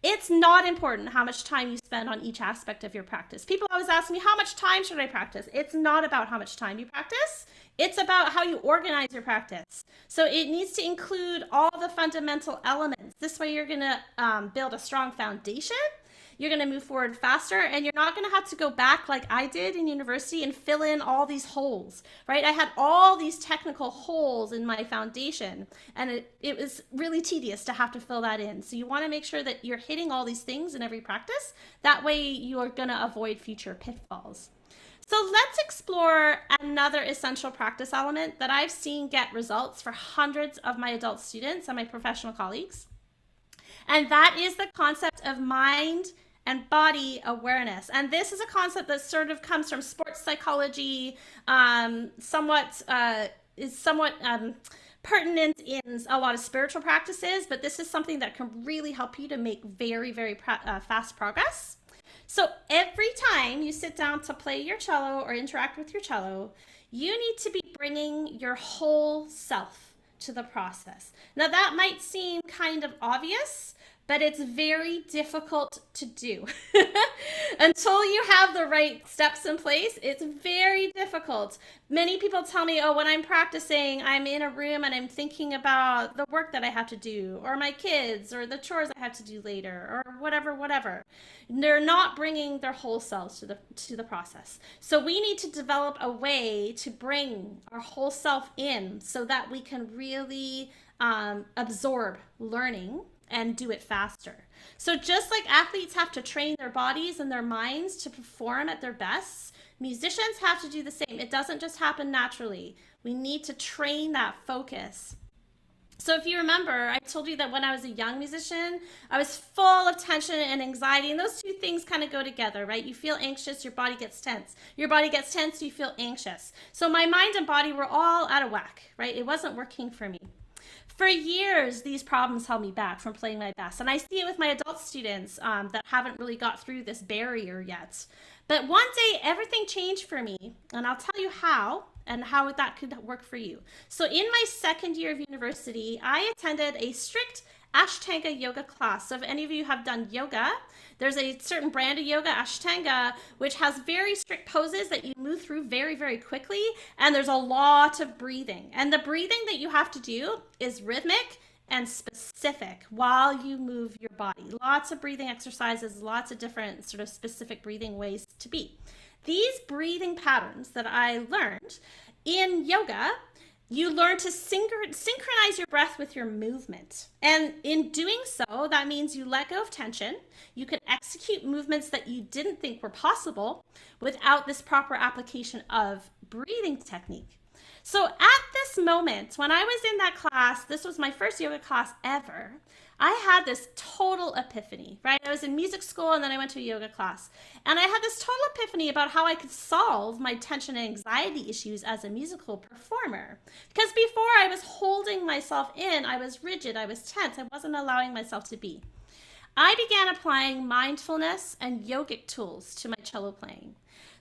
S1: It's not important how much time you spend on each aspect of your practice. People always ask me, how much time should I practice? It's not about how much time you practice. It's about how you organize your practice. So it needs to include all the fundamental elements. This way you're going to build a strong foundation. You're going to move forward faster, and you're not going to have to go back like I did in university and fill in all these holes, right? I had all these technical holes in my foundation, and it was really tedious to have to fill that in. So you want to make sure that you're hitting all these things in every practice. That way you are going to avoid future pitfalls. So let's explore another essential practice element that I've seen get results for hundreds of my adult students and my professional colleagues. And that is the concept of mind and body awareness. And this is a concept that sort of comes from sports psychology, is somewhat pertinent in a lot of spiritual practices, but this is something that can really help you to make very, very fast progress. So every time you sit down to play your cello or interact with your cello, you need to be bringing your whole self to the process. Now that might seem kind of obvious, but it's very difficult to do. Until you have the right steps in place, it's very difficult. Many people tell me, oh, when I'm practicing, I'm in a room and I'm thinking about the work that I have to do, or my kids, or the chores I have to do later, or whatever. They're not bringing their whole selves to the process. So we need to develop a way to bring our whole self in so that we can really absorb learning and do it faster. So just like athletes have to train their bodies and their minds to perform at their best, musicians have to do the same. It doesn't just happen naturally. We need to train that focus. So if you remember, I told you that when I was a young musician, I was full of tension and anxiety, and those two things kind of go together, right? You feel anxious, your body gets tense. Your body gets tense, you feel anxious. So my mind and body were all out of whack, right? It wasn't working for me. For years, these problems held me back from playing my best. And I see it with my adult students that haven't really got through this barrier yet. But one day, everything changed for me, and I'll tell you how and how that could work for you. So in my second year of university, I attended a strict Ashtanga yoga class. So if any of you have done yoga, there's a certain brand of yoga, Ashtanga, which has very strict poses that you move through very, very quickly. And there's a lot of breathing. And the breathing that you have to do is rhythmic and specific while you move your body. Lots of breathing exercises, lots of different sort of specific breathing ways to be. These breathing patterns that I learned in yoga, you learn to synchronize your breath with your movement. And in doing so, that means you let go of tension. You can execute movements that you didn't think were possible without this proper application of breathing technique. So at this moment, when I was in that class, this was my first yoga class ever, I had this total epiphany, right? I was in music school and then I went to a yoga class. And I had this total epiphany about how I could solve my tension and anxiety issues as a musical performer. Because before I was holding myself in, I was rigid, I was tense, I wasn't allowing myself to be. I began applying mindfulness and yogic tools to my cello playing.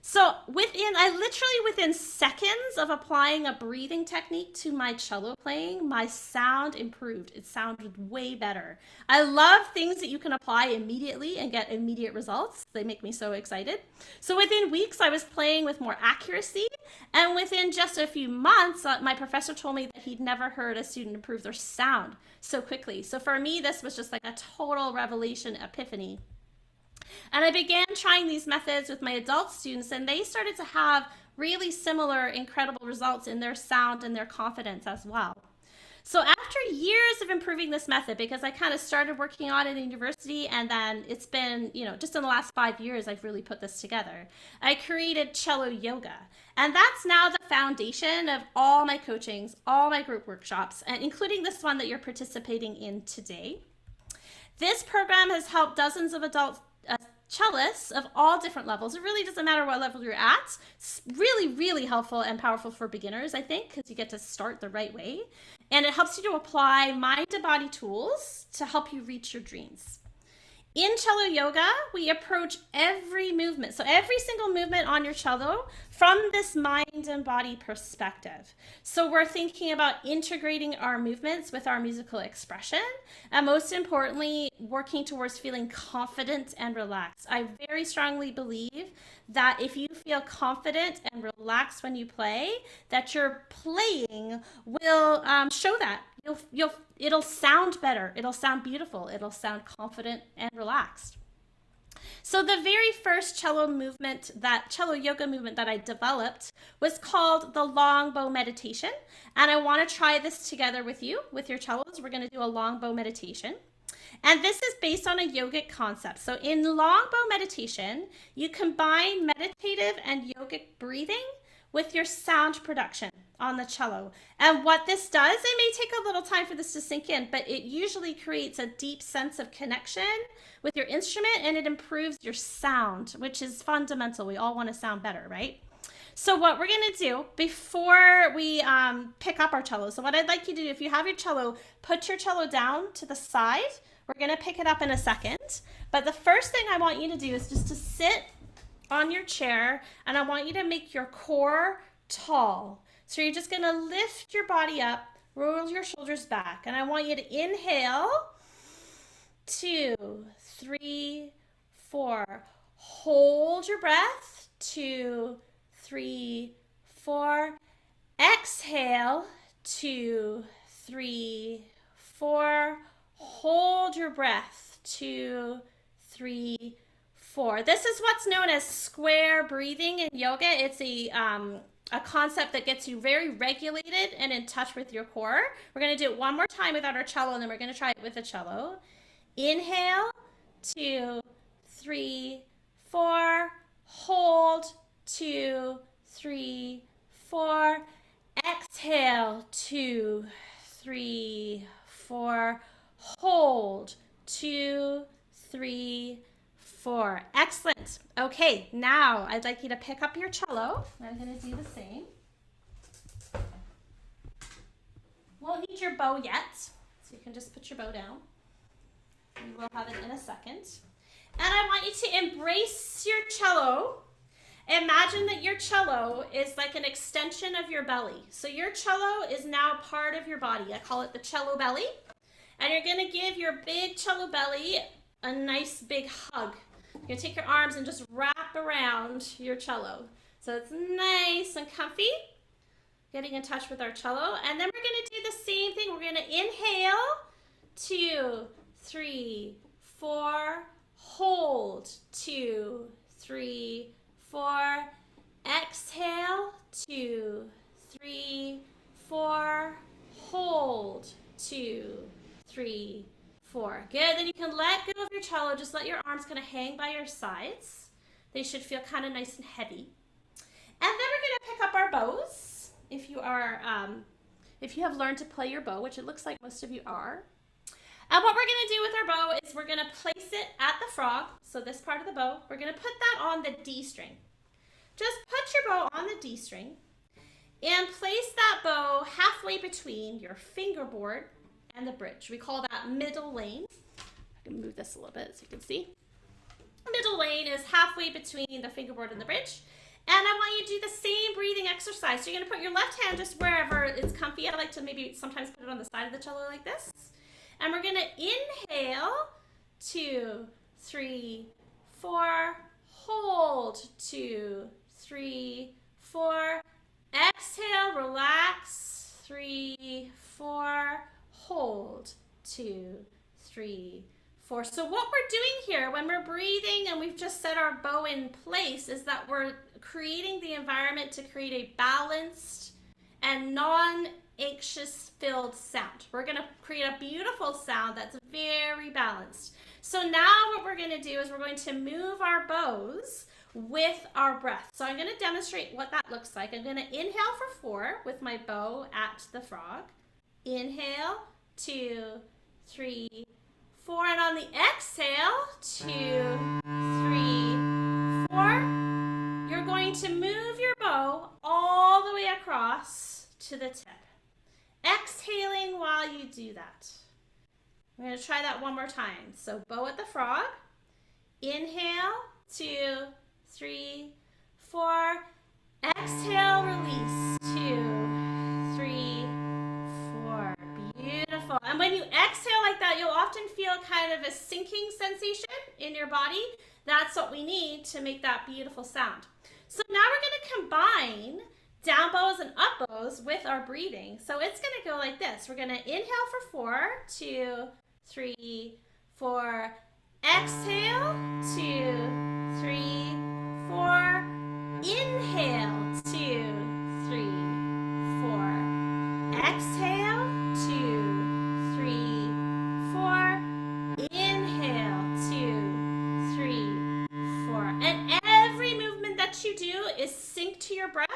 S1: So within seconds of applying a breathing technique to my cello playing, my sound improved. It sounded way better. I love things that you can apply immediately and get immediate results. They make me so excited. So within weeks, I was playing with more accuracy. And within just a few months, my professor told me that he'd never heard a student improve their sound so quickly. So for me, this was just like a total revelation epiphany. And I began trying these methods with my adult students, and they started to have really similar incredible results in their sound and their confidence as well. So after years of improving this method, because I kind of started working on it in university, and then it's been, just in the last 5 years, I've really put this together. I created Cello Yoga, and that's now the foundation of all my coachings, all my group workshops, and including this one that you're participating in today. This program has helped dozens of adult cellists of all different levels. It really doesn't matter what level you're at. It's really, really helpful and powerful for beginners, I think, because you get to start the right way. And it helps you to apply mind to body tools to help you reach your dreams. In cello yoga, we approach every movement, so every single movement on your cello from this mind and body perspective. So we're thinking about integrating our movements with our musical expression, and most importantly, working towards feeling confident and relaxed. I very strongly believe that if you feel confident and relaxed when you play, that your playing will show that. It'll sound better. It'll sound beautiful. It'll sound confident and relaxed. So the very first cello yoga movement that I developed was called the long bow meditation. And I want to try this together with you, with your cellos. We're going to do a long bow meditation. And this is based on a yogic concept. So in long bow meditation, you combine meditative and yogic breathing with your sound production on the cello. And what this does, it may take a little time for this to sink in, but it usually creates a deep sense of connection with your instrument, and it improves your sound, which is fundamental. We all want to sound better, right? So what we're going to do before we pick up our cello, so what I'd like you to do, if you have your cello, put your cello down to the side. We're going to pick it up in a second. But the first thing I want you to do is just to sit on your chair, and I want you to make your core tall. So you're just going to lift your body up, roll your shoulders back, and I want you to inhale, 2, 3, 4. Hold your breath, 2, 3, 4. Exhale, 2, 3, 4. Hold your breath, 2, 3, 4. This is what's known as square breathing in yoga. It's a concept that gets you very regulated and in touch with your core. We're going to do it one more time without our cello, and then we're going to try it with the cello. Inhale, 2, 3, 4. Hold, 2, 3, 4. Exhale, 2, 3, 4. Hold, 2, 3, 4. Excellent. Okay, now I'd like you to pick up your cello. I'm going to do the same. Won't need your bow yet, so you can just put your bow down. We will have it in a second. And I want you to embrace your cello. Imagine that your cello is like an extension of your belly. So your cello is now part of your body. I call it the cello belly. And you're going to give your big cello belly a nice big hug. You're going to take your arms and just wrap around your cello. So it's nice and comfy. Getting in touch with our cello. And then we're going to do the same thing. We're going to inhale, 2, 3, 4. Hold, 2, 3, 4. Exhale, 2, 3, 4. Hold, 2, 3, 4. Good. Then you can let go of your cello. Just let your arms kind of hang by your sides. They should feel kind of nice and heavy. And then we're going to pick up our bows. If you have learned to play your bow, which it looks like most of you are. And what we're going to do with our bow is we're going to place it at the frog. So this part of the bow, we're going to put that on the D string. Just put your bow on the D string and place that bow halfway between your fingerboard and the bridge. We call that middle lane. I can move this a little bit so you can see. Middle lane is halfway between the fingerboard and the bridge. And I want you to do the same breathing exercise. So you're going to put your left hand just wherever it's comfy. I like to maybe sometimes put it on the side of the cello like this. And we're going to inhale, 2, 3, 4. Hold, 2, 3, 4. Exhale, relax, 3, 4. Hold, 2, 3, 4. So what we're doing here when we're breathing and we've just set our bow in place is that we're creating the environment to create a balanced and non-anxious filled sound. We're going to create a beautiful sound that's very balanced. So now what we're going to do is we're going to move our bows with our breath. So I'm going to demonstrate what that looks like. I'm going to inhale for 4 with my bow at the frog. Inhale, 2, 3, 4. And on the exhale, 2, 3, 4. You're going to move your bow all the way across to the tip. Exhaling while you do that. We're going to try that one more time. So bow at the frog. Inhale, 2, 3, 4. Exhale, release, 2, 3, 4. Beautiful. And when you exhale like that, you'll often feel kind of a sinking sensation in your body. That's what we need to make that beautiful sound. So now we're going to combine down bows and up bows with our breathing. So it's going to go like this. We're going to inhale for 4, 2, 3, 4. Exhale, 2, 3, 4. Inhale, 2, 3, 4. Exhale, 2, 3, 4. Inhale, 2, 3, 4. And every movement that you do is synced to your breath.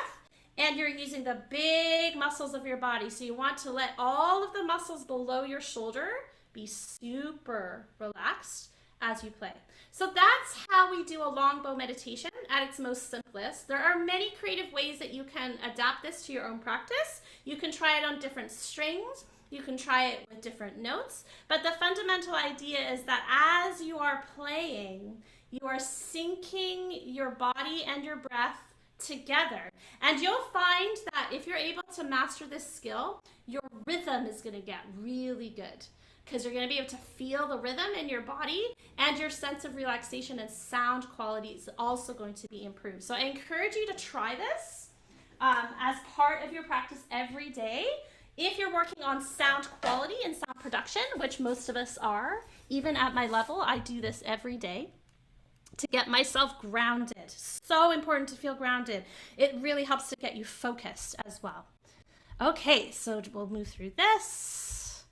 S1: And you're using the big muscles of your body. So you want to let all of the muscles below your shoulder be super relaxed as you play. So that's how we do a long bow meditation at its most simplest. There are many creative ways that you can adapt this to your own practice. You can try it on different strings. You can try it with different notes. But the fundamental idea is that as you are playing, you are syncing your body and your breath together. And you'll find that if you're able to master this skill, your rhythm is going to get really good because you're going to be able to feel the rhythm in your body, and your sense of relaxation and sound quality is also going to be improved. So I encourage you to try this as part of your practice every day. If you're working on sound quality and sound production, which most of us are, even at my level, I do this every day to get myself grounded. So important to feel grounded. It really helps to get you focused as well. Okay, so we'll move through this.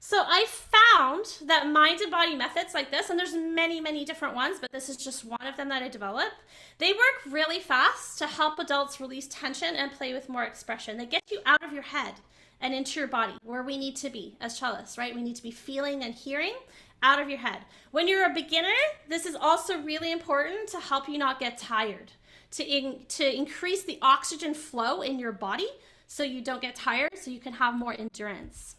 S1: So I found that mind and body methods like this, and there's many, many different ones, but this is just one of them that I developed. They work really fast to help adults release tension and play with more expression. They get you out of your head and into your body, where we need to be as cellists, right? We need to be feeling and hearing out of your head. When you're a beginner, this is also really important to help you not get tired, to increase the oxygen flow in your body so you don't get tired, so you can have more endurance.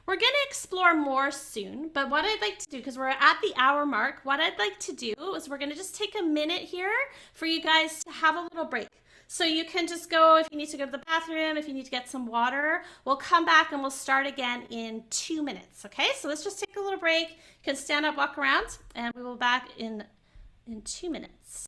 S1: We're going to explore more soon, but what I'd like to do, because we're at the hour mark, what I'd like to do is we're going to just take a minute here for you guys to have a little break. So you can just go if you need to go to the bathroom, if you need to get some water. We'll come back and we'll start again in 2 minutes, okay? So let's just take a little break. You can stand up, walk around, and we will be back in 2 minutes.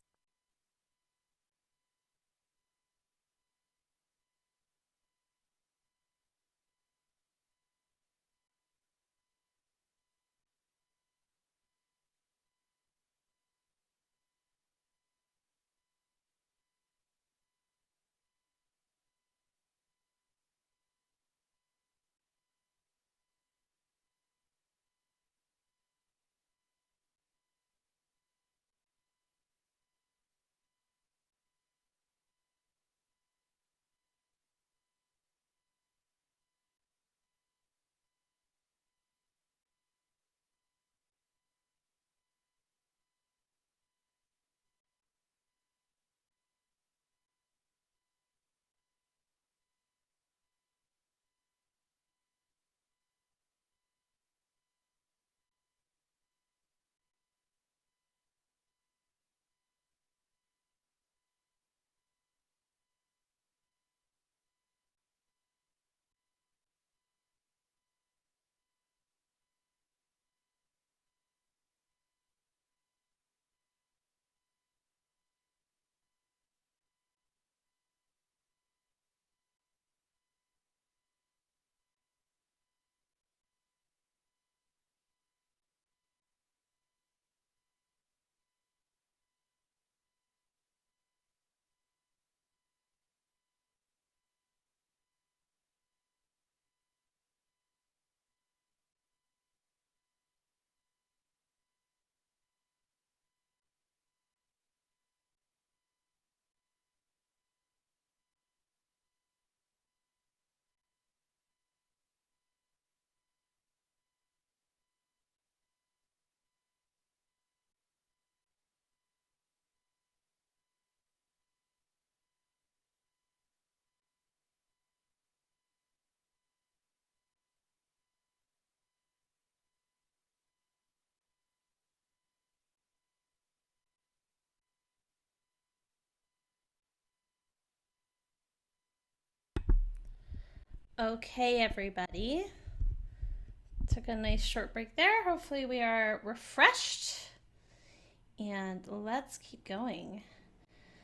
S1: Okay, everybody. Took a nice short break there. Hopefully we are refreshed. And let's keep going.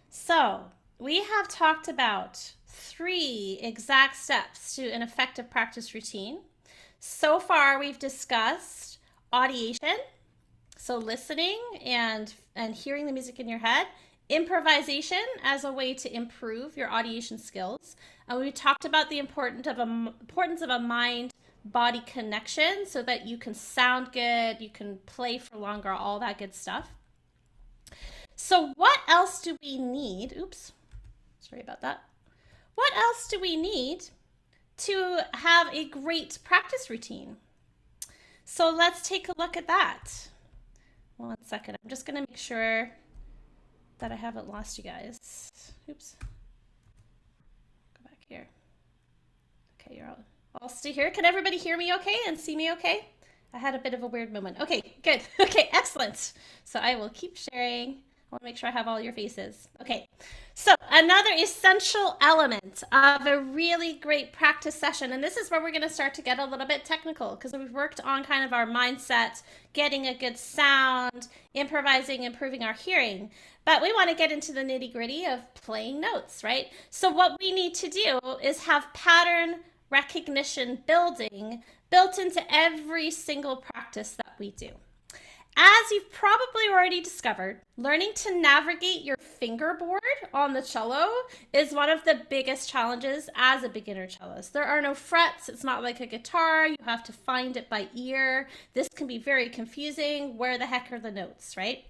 S1: So, we have talked about 3 exact steps to an effective practice routine. So far, we've discussed audiation, so listening and hearing the music in your head, improvisation as a way to improve your audiation skills, and we talked about the importance of a mind body connection so that you can sound good, you can play for longer, all that good stuff. So what else do we need? Oops, sorry about that. What else do we need to have a great practice routine? So let's take a look at that. 1 second. I'm just going to make sure that I haven't lost you guys. Oops. Go back here. Okay, you're all still here. Can everybody hear me okay and see me okay? I had a bit of a weird moment. Okay, good. Okay, excellent. So I will keep sharing. I want to make sure I have all your faces. Okay, so another essential element of a really great practice session, and this is where we're going to start to get a little bit technical because we've worked on kind of our mindset, getting a good sound, improvising, improving our hearing. But we want to get into the nitty gritty of playing notes, right? So what we need to do is have pattern recognition building built into every single practice that we do. As you've probably already discovered, learning to navigate your fingerboard on the cello is one of the biggest challenges as a beginner cellist. There are no frets. It's not like a guitar. You have to find it by ear. This can be very confusing. Where the heck are the notes, right?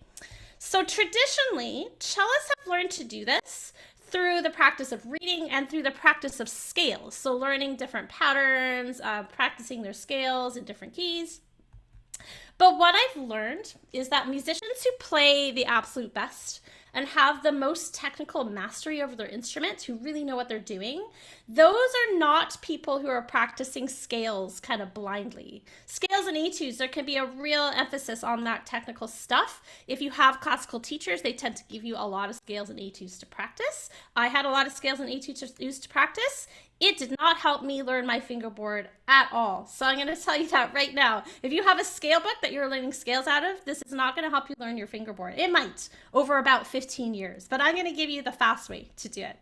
S1: So traditionally, cellists have learned to do this through the practice of reading and through the practice of scales. So learning different patterns, practicing their scales in different keys. But what I've learned is that musicians who play the absolute best and have the most technical mastery over their instrument, who really know what they're doing, those are not people who are practicing scales kind of blindly. Scales and etudes, there can be a real emphasis on that technical stuff. If you have classical teachers, they tend to give you a lot of scales and etudes to practice. I had a lot of scales and etudes to practice. It did not help me learn my fingerboard at all. So I'm going to tell you that right now. If you have a scale book that you're learning scales out of, this is not going to help you learn your fingerboard. It might over about 15 years, but I'm going to give you the fast way to do it.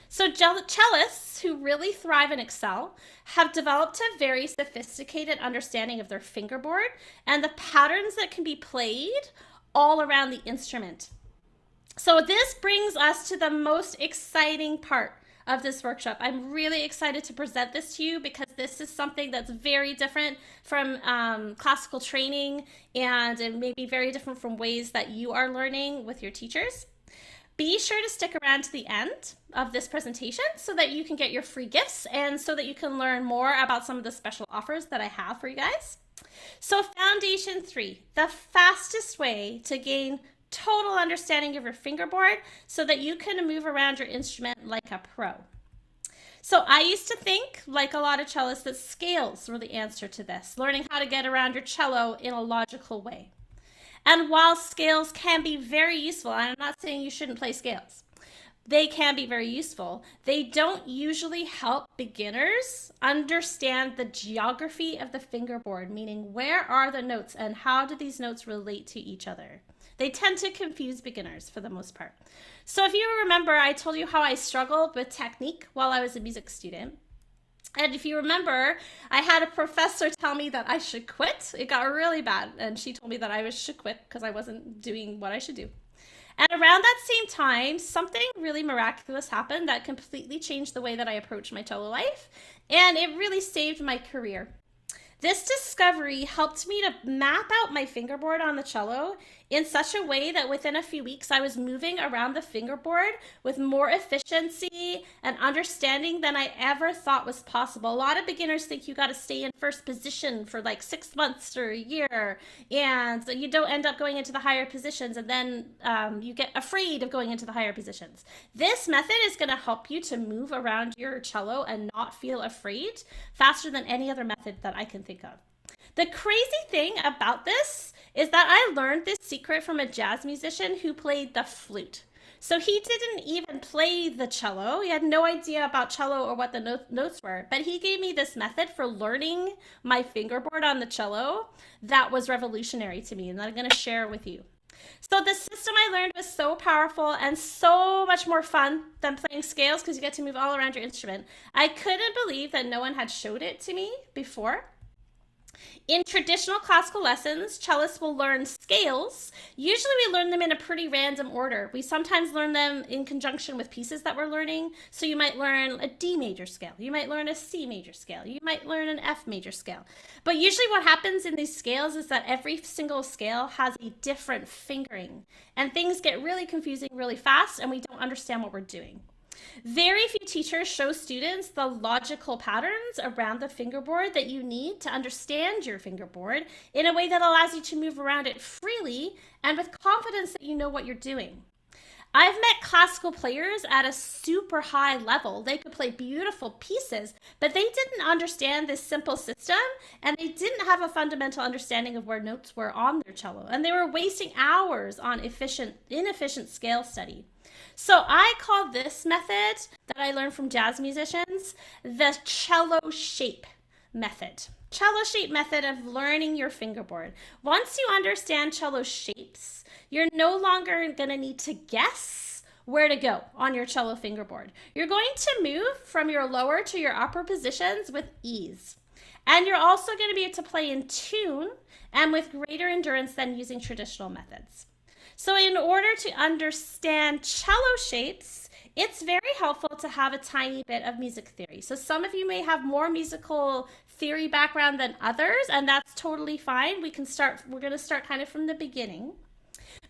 S1: So cellists who really thrive and excel have developed a very sophisticated understanding of their fingerboard and the patterns that can be played all around the instrument. So this brings us to the most exciting part of this workshop. I'm really excited to present this to you because this is something that's very different from classical training and it may be very different from ways that you are learning with your teachers. Be sure to stick around to the end of this presentation so that you can get your free gifts and so that you can learn more about some of the special offers that I have for you guys. So Foundation 3, the fastest way to gain total understanding of your fingerboard so that you can move around your instrument like a pro. So I used to think, like a lot of cellists, that scales were the answer to this, learning how to get around your cello in a logical way. And while scales can be very useful, and I'm not saying you shouldn't play scales, they can be very useful. They don't usually help beginners understand the geography of the fingerboard, meaning where are the notes and how do these notes relate to each other. They tend to confuse beginners for the most part. So if you remember, I told you how I struggled with technique while I was a music student. And if you remember, I had a professor tell me that I should quit. It got really bad. And she told me that I should quit because I wasn't doing what I should do. And around that same time, something really miraculous happened that completely changed the way that I approached my cello life. And it really saved my career. This discovery helped me to map out my fingerboard on the cello in such a way that within a few weeks I was moving around the fingerboard with more efficiency and understanding than I ever thought was possible. A lot of beginners think you got to stay in first position for like 6 months or a year and you don't end up going into the higher positions and then you get afraid of going into the higher positions. This method is going to help you to move around your cello and not feel afraid faster than any other method that I can think of. The crazy thing about this is that I learned this secret from a jazz musician who played the flute. So he didn't even play the cello. He had no idea about cello or what the notes were, but he gave me this method for learning my fingerboard on the cello that was revolutionary to me and that I'm going to share with you. So the system I learned was so powerful and so much more fun than playing scales because you get to move all around your instrument. I couldn't believe that no one had showed it to me before. In traditional classical lessons, cellists will learn scales. Usually we learn them in a pretty random order. We sometimes learn them in conjunction with pieces that we're learning. So you might learn a D major scale. You might learn a C major scale. You might learn an F major scale. But usually what happens in these scales is that every single scale has a different fingering. And things get really confusing really fast and we don't understand what we're doing. Very few teachers show students the logical patterns around the fingerboard that you need to understand your fingerboard in a way that allows you to move around it freely and with confidence that you know what you're doing. I've met classical players at a super high level. They could play beautiful pieces, but they didn't understand this simple system and they didn't have a fundamental understanding of where notes were on their cello. And they were wasting hours on inefficient scale study. So I call this method that I learned from jazz musicians the cello shape method. Cello shape method of learning your fingerboard. Once you understand cello shapes, you're no longer going to need to guess where to go on your cello fingerboard. You're going to move from your lower to your upper positions with ease. And you're also going to be able to play in tune and with greater endurance than using traditional methods. So in order to understand cello shapes, it's very helpful to have a tiny bit of music theory. So some of you may have more musical theory background than others, and that's totally fine. We're going to start kind of from the beginning.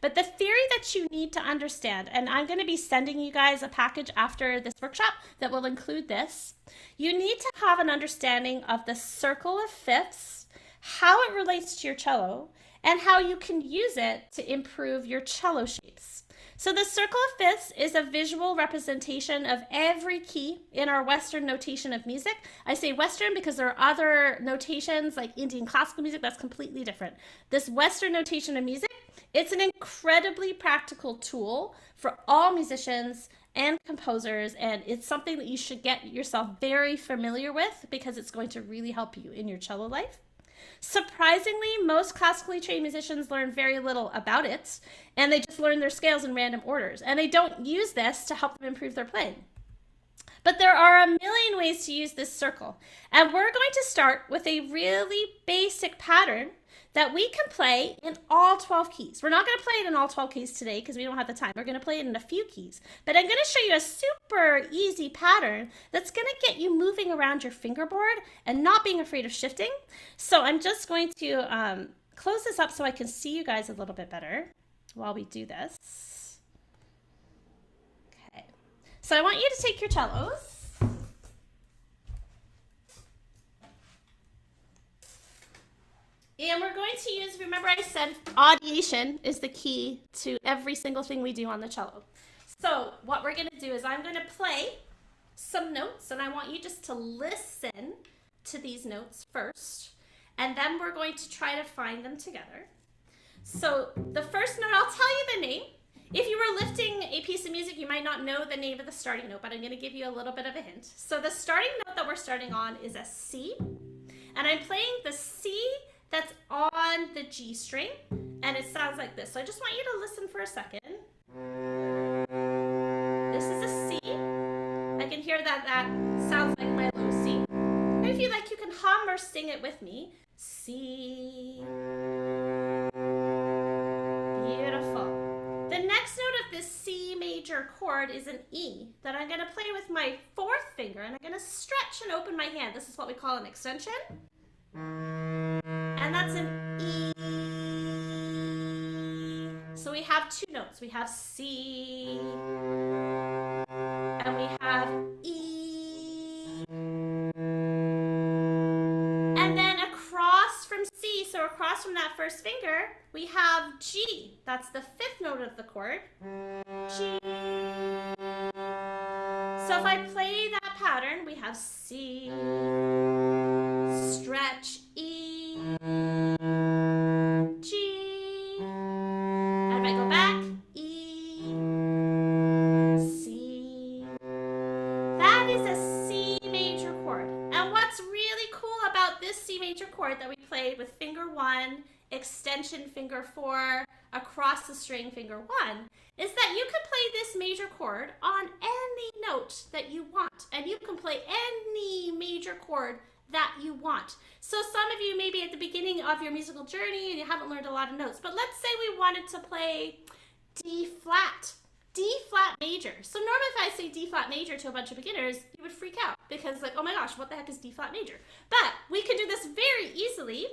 S1: But the theory that you need to understand, and I'm going to be sending you guys a package after this workshop that will include this, you need to have an understanding of the circle of fifths, how it relates to your cello, and how you can use it to improve your cello shapes. So the circle of fifths is a visual representation of every key in our Western notation of music. I say Western because there are other notations like Indian classical music that's completely different. This Western notation of music, it's an incredibly practical tool for all musicians and composers, and it's something that you should get yourself very familiar with because it's going to really help you in your cello life. Surprisingly, most classically trained musicians learn very little about it, and they just learn their scales in random orders, and they don't use this to help them improve their playing. But there are a million ways to use this circle, and we're going to start with a really basic pattern that we can play in all 12 keys. We're not going to play it in all 12 keys today because we don't have the time. We're going to play it in a few keys. But I'm going to show you a super easy pattern that's going to get you moving around your fingerboard and not being afraid of shifting. So I'm just going to close this up so I can see you guys a little bit better while we do this. Okay. So I want you to take your cellos. And we're going to use, remember I said audiation is the key to every single thing we do on the cello. So what we're going to do is I'm going to play some notes, and I want you just to listen to these notes first, and then we're going to try to find them together. So the first note, I'll tell you the name. If you were lifting a piece of music, you might not know the name of the starting note, but I'm going to give you a little bit of a hint. So the starting note that we're starting on is a C, and I'm playing the C that's on the G string, and it sounds like this. So I just want you to listen for a second. This is a C. I can hear that sounds like my low C. And if you like, you can hum or sing it with me. C. Beautiful. The next note of this C major chord is an E that I'm going to play with my fourth finger, and I'm going to stretch and open my hand. This is what we call an extension. And that's an E. So we have two notes. We have C and we have E. And then across from C, so across from that first finger, we have G. That's the fifth note of the chord. G. So if I play that pattern, we have C, stretch, E, G, and if I go back, E, C. That is a C major chord. And what's really cool about this C major chord that we played with finger 1, extension finger 4, across the string finger 1, is that you can play this major chord on any note that you want, and you can play any major chord that you want. So some of you may be at the beginning of your musical journey and you haven't learned a lot of notes, but let's say we wanted to play D flat major. So normally if I say D flat major to a bunch of beginners, you would freak out because like, oh my gosh, what the heck is D flat major? But we can do this very easily.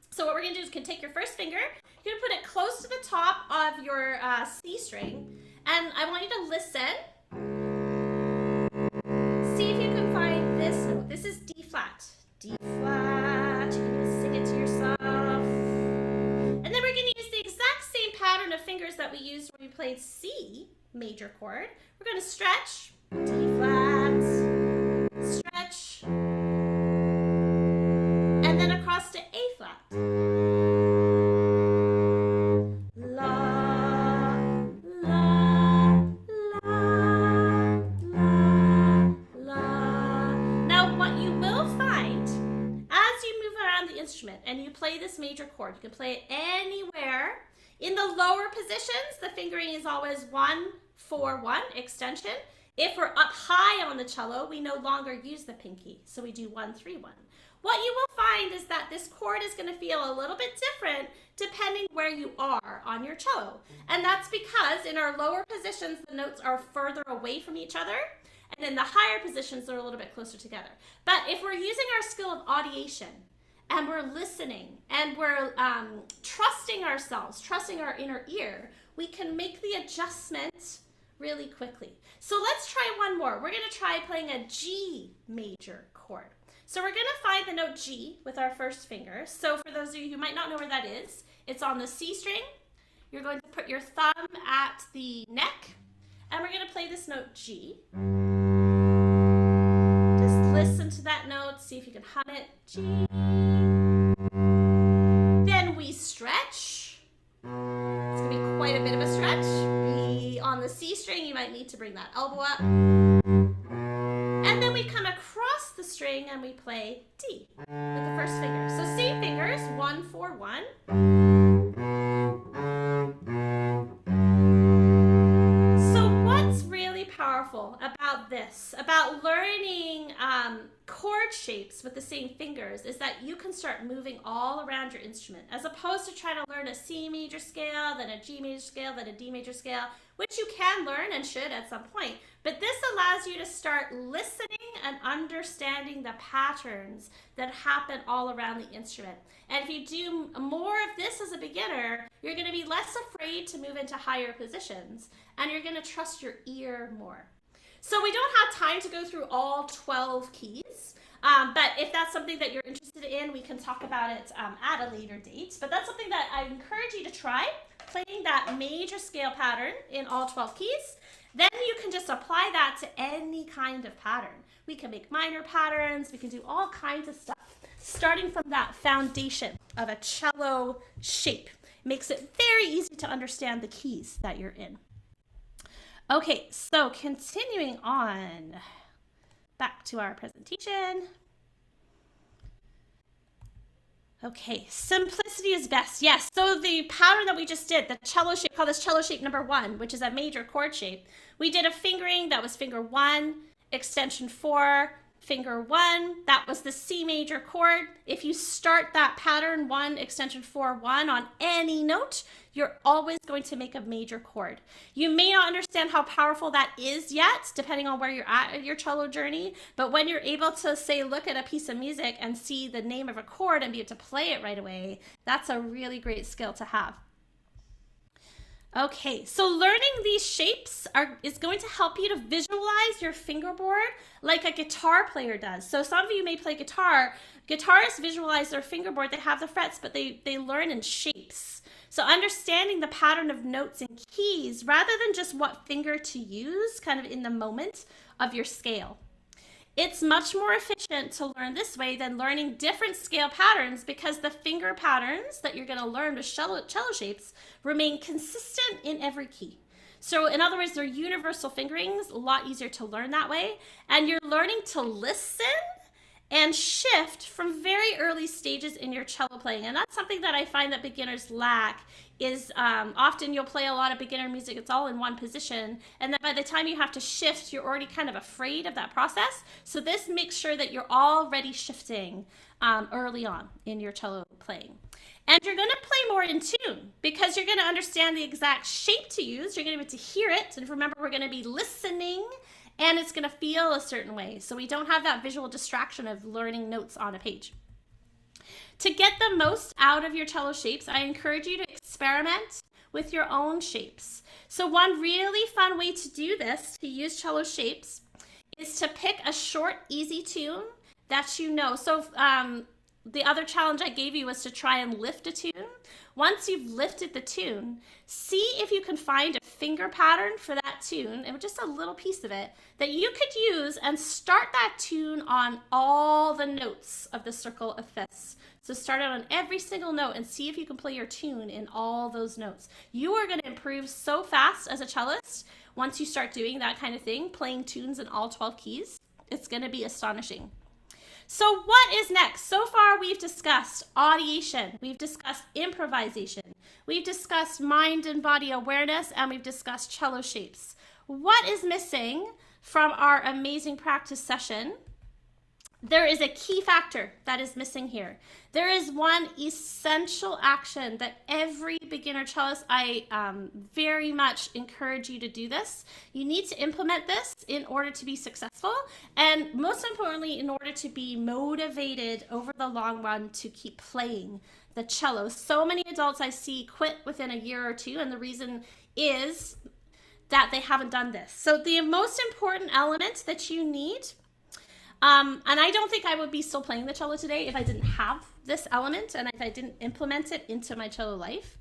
S1: So what we're going to do is you can take your first finger, you're going to put it close to the top of your C string, and I want you to listen. See if you can find this note. This is D flat. D flat. You can even sing it to yourself. And then we're going to use the exact same pattern of fingers that we used when we played C major chord. We're going to stretch. D flat. Stretch. And then across to A flat. La, la, la, la, la. Now what you will find as you move around the instrument and you play this major chord, you can play it anywhere. In the lower positions, the fingering is always 1, 4, 1, extension. If we're up high on the cello, we no longer use the pinky, so we do 1, 3, 1. what you will find is that this chord is going to feel a little bit different depending where you are on your cello. And that's because in our lower positions, the notes are further away from each other. And in the higher positions, they're a little bit closer together. But if we're using our skill of audiation, and we're listening, and we're trusting ourselves, trusting our inner ear, we can make the adjustment really quickly. So let's try one more. We're going to try playing a G major chord. So we're going to find the note G with our first finger. So for those of you who might not know where that is, it's on the C string. You're going to put your thumb at the neck, and we're going to play this note G. Just listen to that note, see if you can hum it. G. Then we stretch. It's going to be quite a bit of a stretch. On the C string, you might need to bring that elbow up. And then we come across the string and we play D with the first finger. So same fingers, 1, 4, 1. So what's really powerful about this, about learning chord shapes with the same fingers, is that you can start moving all around your instrument, as opposed to trying to learn a C major scale, then a G major scale, then a D major scale, which you can learn and should at some point. But this allows you to start listening and understanding the patterns that happen all around the instrument. And if you do more of this as a beginner, you're going to be less afraid to move into higher positions, and you're going to trust your ear more. So we don't have time to go through all 12 keys, but if that's something that you're interested in, we can talk about it at a later date. But that's something that I encourage you to try, playing that major scale pattern in all 12 keys. Then you can just apply that to any kind of pattern. We can make minor patterns, we can do all kinds of stuff, starting from that foundation of a cello shape. It makes it very easy to understand the keys that you're in. Okay, so continuing on, back to our presentation. Okay, simplicity is best. Yes, so the pattern that we just did, the cello shape, call this cello shape number 1, which is a major chord shape. We did a fingering, that was finger 1, extension 4, finger 1, that was the C major chord. If you start that pattern 1, extension 4, 1 on any note, you're always going to make a major chord. You may not understand how powerful that is yet, depending on where you're at in your cello journey, but when you're able to, say, look at a piece of music and see the name of a chord and be able to play it right away, that's a really great skill to have. Okay, so learning these shapes is going to help you to visualize your fingerboard like a guitar player does. So some of you may play guitar. Guitarists visualize their fingerboard. They have the frets, but they learn in shapes. So understanding the pattern of notes and keys rather than just what finger to use kind of in the moment of your scale. It's much more efficient to learn this way than learning different scale patterns, because the finger patterns that you're going to learn with cello shapes remain consistent in every key. So in other words, they're universal fingerings, a lot easier to learn that way. And you're learning to listen and shift from very early stages in your cello playing. And that's something that I find that beginners lack, is often you'll play a lot of beginner music, it's all in one position, and then by the time you have to shift, you're already kind of afraid of that process. So this makes sure that you're already shifting early on in your cello playing. And you're going to play more in tune, because you're going to understand the exact shape to use, you're going to be able to hear it, and remember, we're going to be listening, and it's going to feel a certain way. So we don't have that visual distraction of learning notes on a page. To get the most out of your cello shapes, I encourage you to experiment with your own shapes. So one really fun way to do this, to use cello shapes, is to pick a short, easy tune that you know. So the other challenge I gave you was to try and lift a tune. Once you've lifted the tune, see if you can find a finger pattern for that tune, and just a little piece of it, that you could use and start that tune on all the notes of the circle of fifths. So start out on every single note and see if you can play your tune in all those notes. You are going to improve so fast as a cellist once you start doing that kind of thing, playing tunes in all 12 keys. It's going to be astonishing. So what is next? So far we've discussed audiation, we've discussed improvisation, we've discussed mind and body awareness, and we've discussed cello shapes. What is missing from our amazing practice session There is a key factor that is missing here. There is one essential action that every beginner cellist, I very much encourage you to do this. You need to implement this in order to be successful, and most importantly, in order to be motivated over the long run to keep playing the cello. So many adults I see quit within a year or two, and the reason is that they haven't done this. So the most important element that you need, and I don't think I would be still playing the cello today if I didn't have this element and if I didn't implement it into my cello life,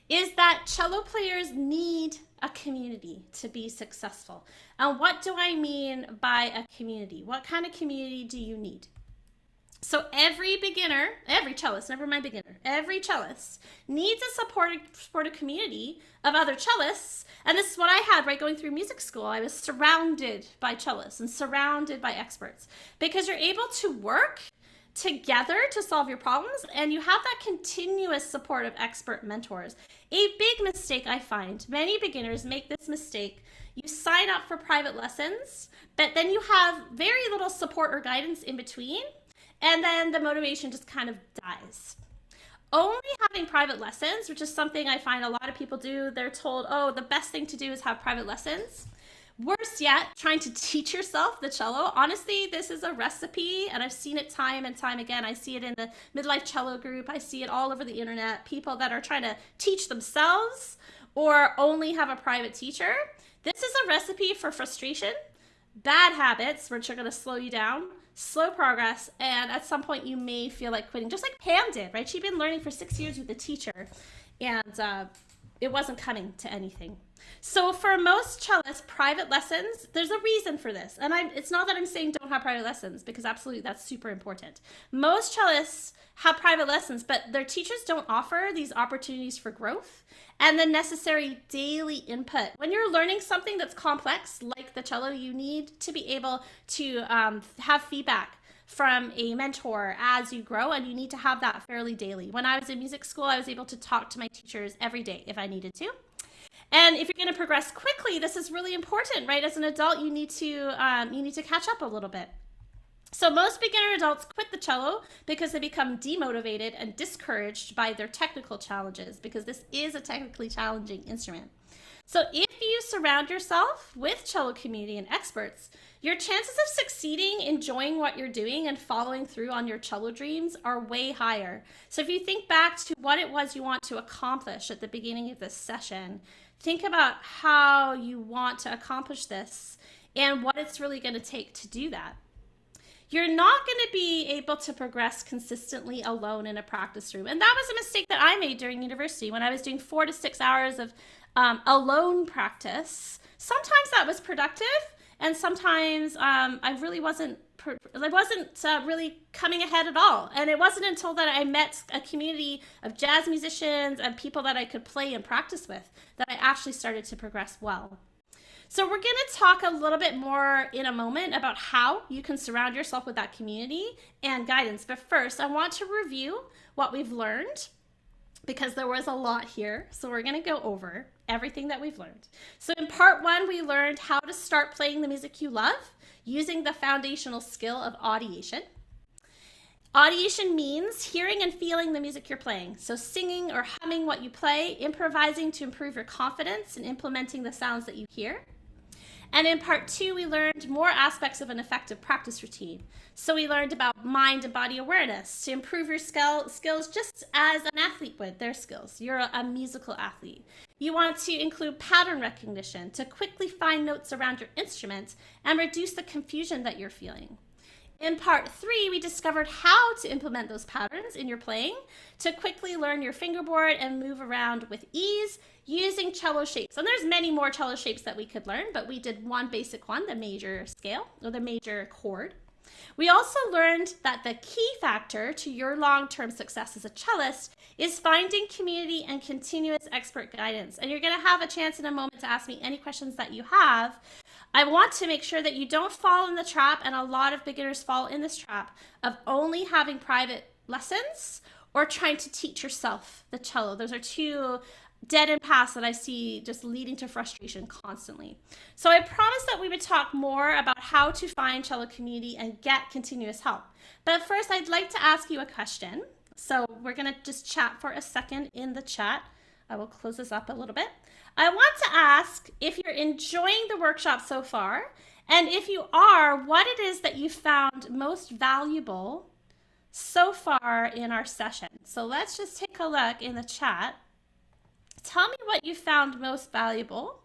S1: is that cello players need a community to be successful. And what do I mean by a community? What kind of community do you need? So every beginner, every cellist, never mind beginner, every cellist needs a supportive community of other cellists. And this is what I had right going through music school. I was surrounded by cellists and surrounded by experts, because you're able to work together to solve your problems, and you have that continuous support of expert mentors. A big mistake I find, many beginners make this mistake. You sign up for private lessons, but then you have very little support or guidance in between, and then the motivation just kind of dies. Only having private lessons, which is something I find a lot of people do, they're told, oh, the best thing to do is have private lessons. Worse yet, trying to teach yourself the cello. Honestly, this is a recipe, and I've seen it time and time again. I see it in the midlife cello group. I see it all over the internet. People that are trying to teach themselves or only have a private teacher. This is a recipe for frustration, bad habits, which are going to slow you down, slow progress, and at some point you may feel like quitting, just like Pam did, right? She'd been learning for 6 years with a teacher, and it wasn't coming to anything. So for most cellists, private lessons, there's a reason for this. And it's not that I'm saying don't have private lessons, because absolutely that's super important. Most cellists have private lessons, but their teachers don't offer these opportunities for growth and the necessary daily input. When you're learning something that's complex, like the cello, you need to be able to have feedback from a mentor as you grow, and you need to have that fairly daily. When I was in music school, I was able to talk to my teachers every day if I needed to. And if you're going to progress quickly, this is really important, right? As an adult, you need to catch up a little bit. So most beginner adults quit the cello because they become demotivated and discouraged by their technical challenges, because this is a technically challenging instrument. So if you surround yourself with cello community and experts, your chances of succeeding, enjoying what you're doing, and following through on your cello dreams are way higher. So if you think back to what it was you want to accomplish at the beginning of this session, think about how you want to accomplish this and what it's really going to take to do that. You're not going to be able to progress consistently alone in a practice room. And that was a mistake that I made during university when I was doing 4 to 6 hours of alone practice. Sometimes that was productive, and sometimes I really wasn't really coming ahead at all. And it wasn't until that I met a community of jazz musicians and people that I could play and practice with that I actually started to progress well. So we're going to talk a little bit more in a moment about how you can surround yourself with that community and guidance. But first, I want to review what we've learned, because there was a lot here. So we're going to go over everything that we've learned. So in part 1, we learned how to start playing the music you love using the foundational skill of audiation. Audiation means hearing and feeling the music you're playing. So singing or humming what you play, improvising to improve your confidence in implementing the sounds that you hear. And in part 2, we learned more aspects of an effective practice routine. So we learned about mind and body awareness to improve your skills just as an athlete would, their skills. You're a musical athlete. You want to include pattern recognition to quickly find notes around your instrument and reduce the confusion that you're feeling. In part 3, we discovered how to implement those patterns in your playing to quickly learn your fingerboard and move around with ease using cello shapes. And there's many more cello shapes that we could learn, but we did one basic one, the major scale or the major chord. We also learned that the key factor to your long-term success as a cellist is finding community and continuous expert guidance. And you're going to have a chance in a moment to ask me any questions that you have. I want to make sure that you don't fall in the trap, and a lot of beginners fall in this trap, of only having private lessons or trying to teach yourself the cello. Those are two dead end paths that I see just leading to frustration constantly. So I promised that we would talk more about how to find cello community and get continuous help. But first, I'd like to ask you a question. So we're going to just chat for a second in the chat. I will close this up a little bit. I want to ask if you're enjoying the workshop so far, and if you are, what it is that you found most valuable so far in our session. So let's just take a look in the chat. Tell me what you found most valuable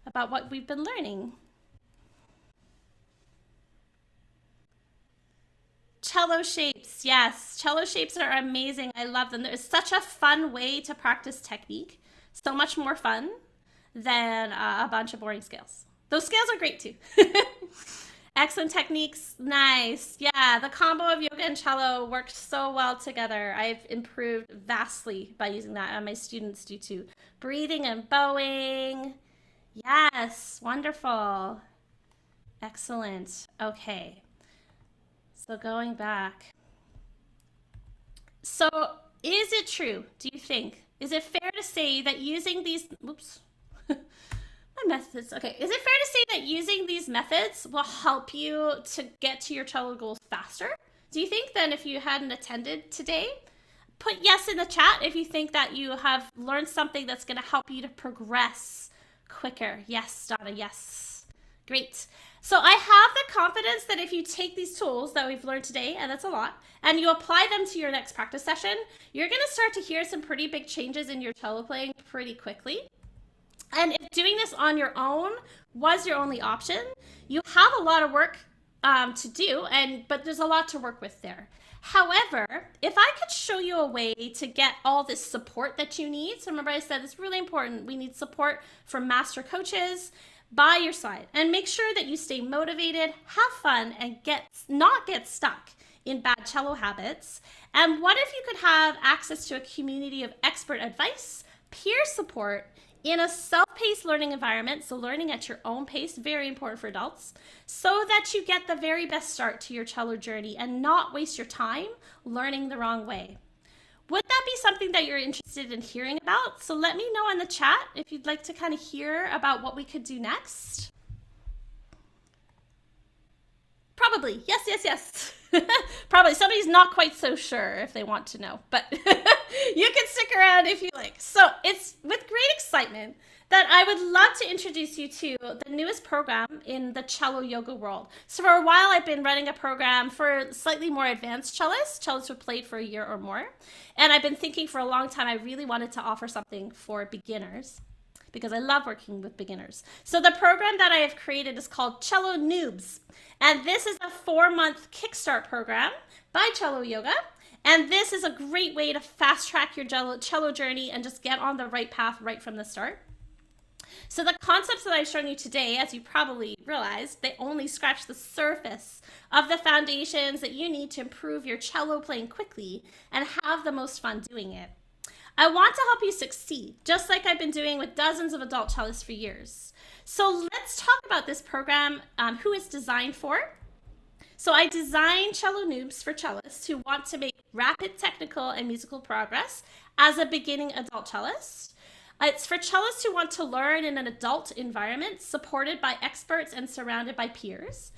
S1: about what we've been learning. Cello shapes, yes, cello shapes are amazing. I love them. There's such a fun way to practice technique. So much more fun than a bunch of boring scales. Those scales are great too. Excellent techniques, nice. Yeah, the combo of yoga and cello worked so well together. I've improved vastly by using that, and my students do too. Breathing and bowing. Yes, wonderful. Excellent. Okay. So going back. So is it true, do you think? Is it fair to say that using these, oops, my methods, okay. Is it fair to say that using these methods will help you to get to your cello goals faster? Do you think then if you hadn't attended today? Put yes in the chat if you think that you have learned something that's going to help you to progress quicker. Yes, Donna, yes. Great. So I have the confidence that if you take these tools that we've learned today, and that's a lot, and you apply them to your next practice session, you're going to start to hear some pretty big changes in your cello playing pretty quickly. And if doing this on your own was your only option, you have a lot of work to do, but there's a lot to work with there. However, if I could show you a way to get all this support that you need, so remember I said it's really important, we need support from master coaches by your side, and make sure that you stay motivated, have fun, and not get stuck in bad cello habits. And what if you could have access to a community of expert advice, peer support, in a self-paced learning environment, so learning at your own pace, very important for adults, so that you get the very best start to your cello journey and not waste your time learning the wrong way. Would that be something that you're interested in hearing about? So let me know in the chat if you'd like to kind of hear about what we could do next. Probably, yes, yes, yes. Probably somebody's not quite so sure if they want to know, but you can stick around if you like. So it's with great excitement that I would love to introduce you to the newest program in the cello yoga world. So for a while, I've been running a program for slightly more advanced cellists who have played for a year or more. And I've been thinking for a long time, I really wanted to offer something for beginners because I love working with beginners. So the program that I have created is called Cello Noobs. And this is a 4-month kickstart program by Cello Yoga. And this is a great way to fast track your cello journey and just get on the right path right from the start. So the concepts that I've shown you today, as you probably realized, they only scratch the surface of the foundations that you need to improve your cello playing quickly and have the most fun doing it. I want to help you succeed, just like I've been doing with dozens of adult cellists for years. So let's talk about this program, who it's designed for. So I designed Cello Noobs for cellists who want to make rapid technical and musical progress as a beginning adult cellist. It's for cellists who want to learn in an adult environment, supported by experts and surrounded by peers.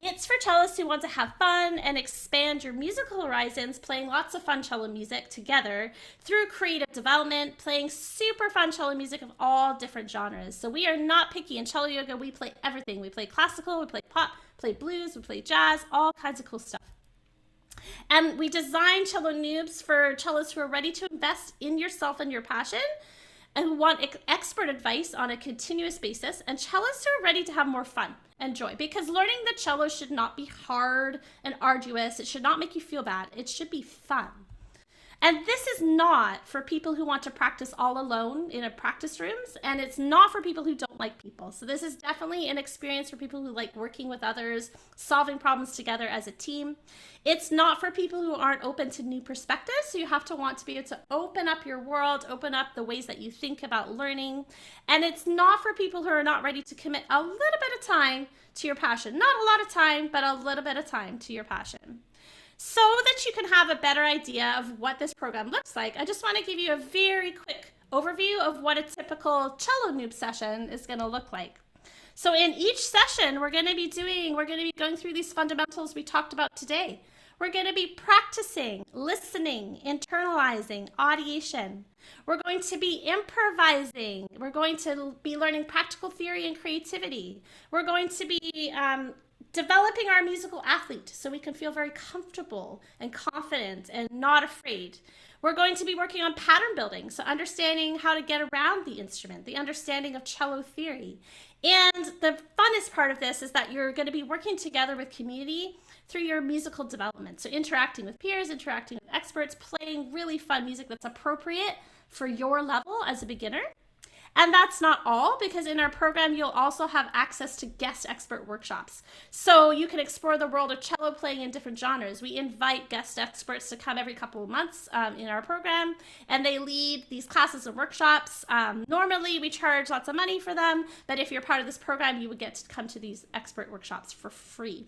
S1: It's for cellists who want to have fun and expand your musical horizons, playing lots of fun cello music together through creative development, playing super fun cello music of all different genres. So we are not picky in cello yoga. We play everything. We play classical, we play pop, play blues, we play jazz, all kinds of cool stuff. And we design Cello Noobs for cellists who are ready to invest in yourself and your passion, and who want expert advice on a continuous basis, and cellists who are ready to have more fun and joy, because learning the cello should not be hard and arduous. It should not make you feel bad. It should be fun. And this is not for people who want to practice all alone in a practice rooms, and it's not for people who don't like people. So this is definitely an experience for people who like working with others, solving problems together as a team. It's not for people who aren't open to new perspectives, so you have to want to be able to open up your world, open up the ways that you think about learning. And it's not for people who are not ready to commit a little bit of time to your passion. Not a lot of time, but a little bit of time to your passion. So that you can have a better idea of what this program looks like, I just want to give you a very quick overview of what a typical cello noob session is going to look like. So in each session, we're going to be going through these fundamentals we talked about today. We're going to be practicing, listening, internalizing, audiation. We're going to be improvising. We're going to be learning practical theory and creativity. We're going to be developing our musical athlete so we can feel very comfortable and confident and not afraid. We're going to be working on pattern building, so understanding how to get around the instrument, the understanding of cello theory. And the funnest part of this is that you're going to be working together with community through your musical development. So interacting with peers, interacting with experts, playing really fun music that's appropriate for your level as a beginner. And that's not all, because in our program, you'll also have access to guest expert workshops. So you can explore the world of cello playing in different genres. We invite guest experts to come every couple of months in our program, and they lead these classes and workshops. Normally, we charge lots of money for them, but if you're part of this program, you would get to come to these expert workshops for free.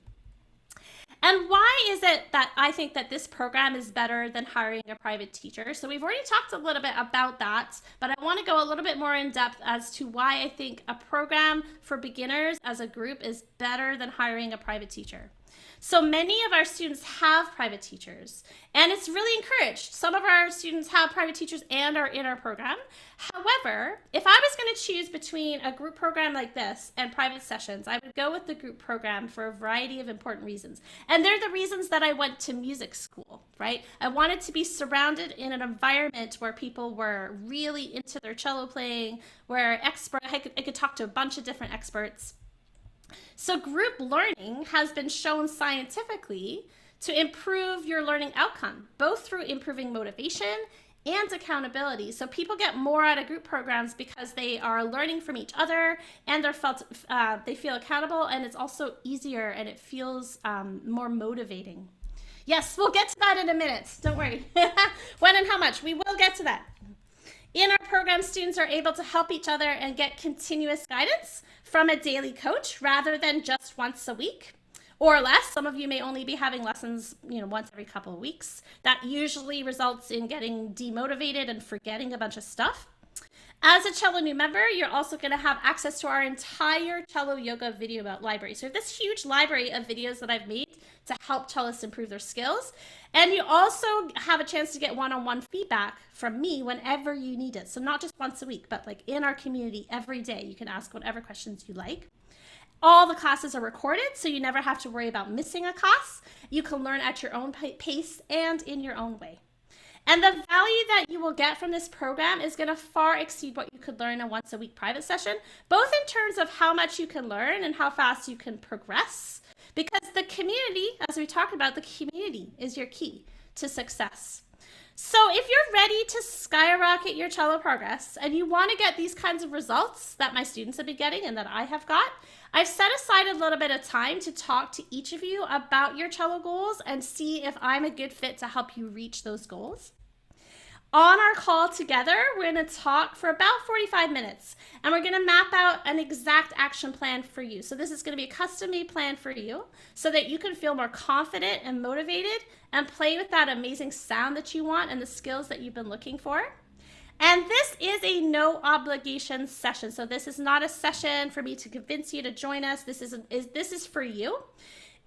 S1: And why is it that I think that this program is better than hiring a private teacher? So we've already talked a little bit about that, but I want to go a little bit more in depth as to why I think a program for beginners as a group is better than hiring a private teacher. So many of our students have private teachers, and it's really encouraged. Some of our students have private teachers and are in our program. However, if I was going to choose between a group program like this and private sessions, I would go with the group program for a variety of important reasons. And they're the reasons that I went to music school, right? I wanted to be surrounded in an environment where people were really into their cello playing, where I could talk to a bunch of different experts. So group learning has been shown scientifically to improve your learning outcome, both through improving motivation and accountability. So people get more out of group programs because they are learning from each other, and they feel accountable, and it's also easier, and it feels more motivating. Yes, we'll get to that in a minute. Don't worry. When and how much, we will get to that. In our program, students are able to help each other and get continuous guidance from a daily coach rather than just once a week or less. Some of you may only be having lessons, once every couple of weeks. That usually results in getting demotivated and forgetting a bunch of stuff. As a cello new member, you're also going to have access to our entire cello yoga video library. So this huge library of videos that I've made to help cellists improve their skills. And you also have a chance to get one-on-one feedback from me whenever you need it. So not just once a week, but like in our community every day. You can ask whatever questions you like. All the classes are recorded, so you never have to worry about missing a class. You can learn at your own pace and in your own way. And the value that you will get from this program is going to far exceed what you could learn in a once-a-week private session, both in terms of how much you can learn and how fast you can progress, because the community, as we talked about, the community is your key to success. So if you're ready to skyrocket your cello progress and you want to get these kinds of results that my students have been getting and that I have got, I've set aside a little bit of time to talk to each of you about your cello goals and see if I'm a good fit to help you reach those goals. On our call together, we're going to talk for about 45 minutes, and we're going to map out an exact action plan for you. So this is going to be a custom-made plan for you so that you can feel more confident and motivated and play with that amazing sound that you want and the skills that you've been looking for. And this is a no obligation session. So this is not a session for me to convince you to join us. This is for you.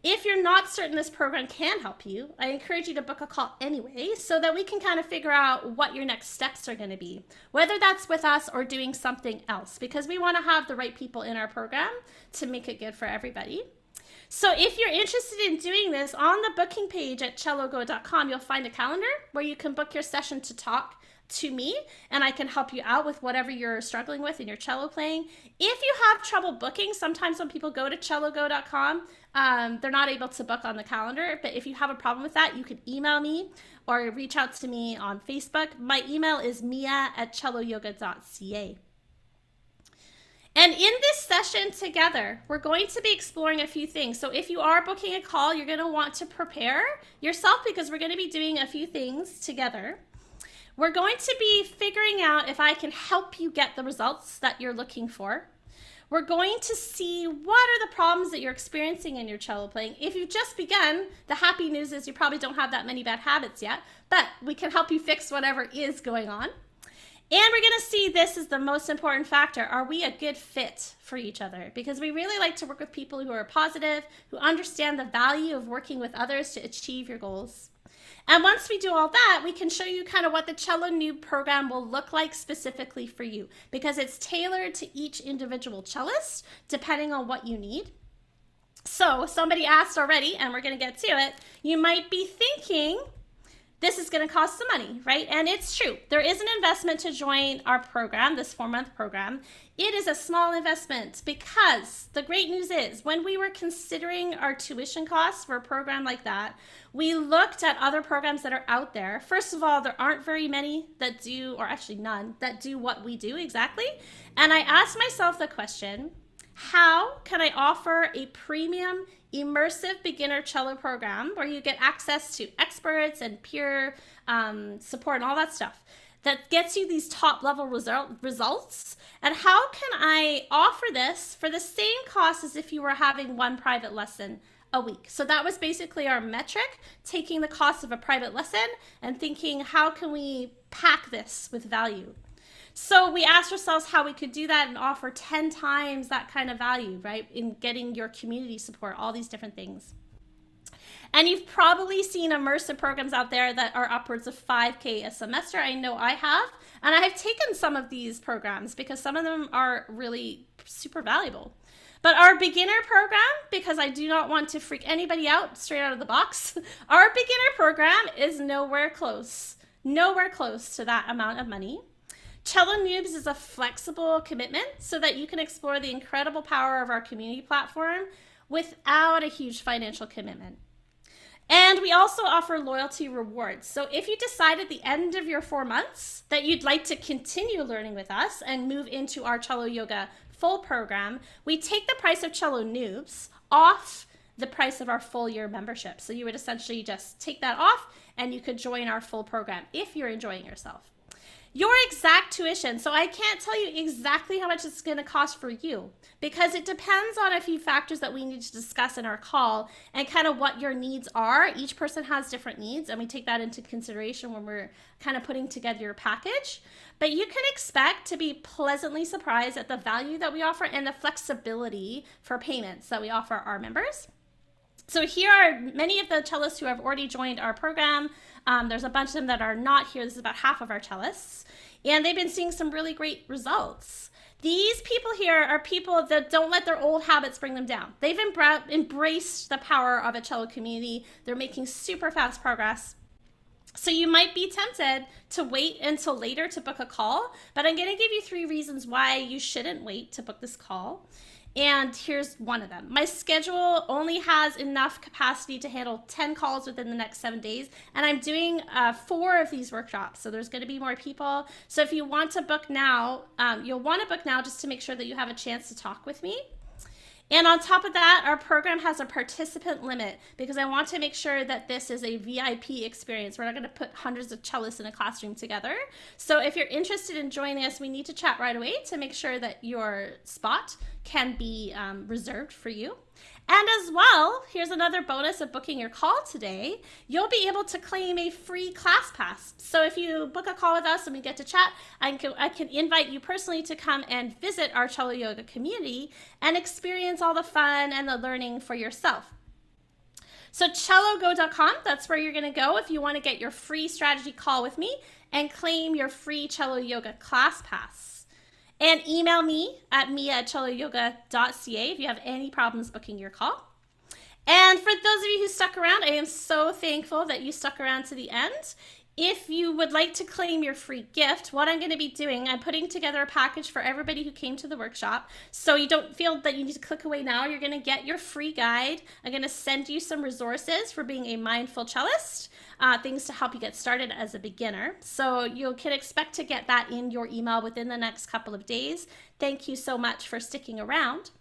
S1: If you're not certain this program can help you, I encourage you to book a call anyway so that we can kind of figure out what your next steps are going to be, whether that's with us or doing something else, because we want to have the right people in our program to make it good for everybody. So if you're interested in doing this, on the booking page at celloyoga.ca, you'll find a calendar where you can book your session to talk to me, and I can help you out with whatever you're struggling with in your cello playing. If you have trouble booking, sometimes when people go to celloyoga.ca, they're not able to book on the calendar, but if you have a problem with that, you can email me or reach out to me on Facebook. My email is mia@celloyoga.ca. And in this session together, we're going to be exploring a few things. So if you are booking a call, you're going to want to prepare yourself because we're going to be doing a few things together. We're going to be figuring out if I can help you get the results that you're looking for. We're going to see what are the problems that you're experiencing in your cello playing. If you've just begun, the happy news is you probably don't have that many bad habits yet, but we can help you fix whatever is going on. And we're going to see this is the most important factor. Are we a good fit for each other? Because we really like to work with people who are positive, who understand the value of working with others to achieve your goals. And once we do all that, we can show you kind of what the Cello Noob program will look like specifically for you, because it's tailored to each individual cellist depending on what you need. So somebody asked already, and we're going to get to it. You might be thinking, this is going to cost some money, right? And it's true. There is an investment to join our program, this 4-month program. It is a small investment because the great news is when we were considering our tuition costs for a program like that, we looked at other programs that are out there. First of all, there aren't very many that do, or actually none, that do what we do exactly. And I asked myself the question, how can I offer a premium immersive beginner cello program where you get access to experts and peer support and all that stuff that gets you these top level results? And how can I offer this for the same cost as if you were having one private lesson a week? So that was basically our metric, taking the cost of a private lesson and thinking, how can we pack this with value? So we asked ourselves how we could do that and offer 10 times that kind of value, right? In getting your community support, all these different things. And you've probably seen immersive programs out there that are upwards of $5,000 a semester. I know I have. And I have taken some of these programs because some of them are really super valuable. But our beginner program, because I do not want to freak anybody out straight out of the box, our beginner program is nowhere close to that amount of money. Cello Noobs is a flexible commitment so that you can explore the incredible power of our community platform without a huge financial commitment. And we also offer loyalty rewards. So if you decide at the end of your 4 months that you'd like to continue learning with us and move into our Cello Yoga full program, we take the price of Cello Noobs off the price of our full year membership. So you would essentially just take that off and you could join our full program if you're enjoying yourself. Your exact tuition. So I can't tell you exactly how much it's going to cost for you because it depends on a few factors that we need to discuss in our call and kind of what your needs are. Each person has different needs and we take that into consideration when we're kind of putting together your package. But you can expect to be pleasantly surprised at the value that we offer and the flexibility for payments that we offer our members. So here are many of the cellists who have already joined our program. There's a bunch of them that are not here. This is about half of our cellists. And they've been seeing some really great results. These people here are people that don't let their old habits bring them down. They've embraced the power of a cello community. They're making super fast progress. So you might be tempted to wait until later to book a call, but I'm going to give you 3 reasons why you shouldn't wait to book this call. And here's one of them. My schedule only has enough capacity to handle 10 calls within the next 7 days. And I'm doing 4 of these workshops. So there's going to be more people. So if you want to book now, you'll want to book now just to make sure that you have a chance to talk with me. And on top of that, our program has a participant limit because I want to make sure that this is a VIP experience. We're not going to put hundreds of cellists in a classroom together. So if you're interested in joining us, we need to chat right away to make sure that your spot can be reserved for you. And as well, here's another bonus of booking your call today. You'll be able to claim a free class pass. So if you book a call with us and we get to chat, I can invite you personally to come and visit our Cello Yoga community and experience all the fun and the learning for yourself. So cellogo.com, that's where you're going to go if you want to get your free strategy call with me and claim your free Cello Yoga class pass. And email me at mia@celloyoga.ca if you have any problems booking your call. And for those of you who stuck around, I am so thankful that you stuck around to the end. If you would like to claim your free gift, what I'm going to be doing, I'm putting together a package for everybody who came to the workshop. So you don't feel that you need to click away now. You're going to get your free guide. I'm going to send you some resources for being a mindful cellist, things to help you get started as a beginner. So you can expect to get that in your email within the next couple of days. Thank you so much for sticking around.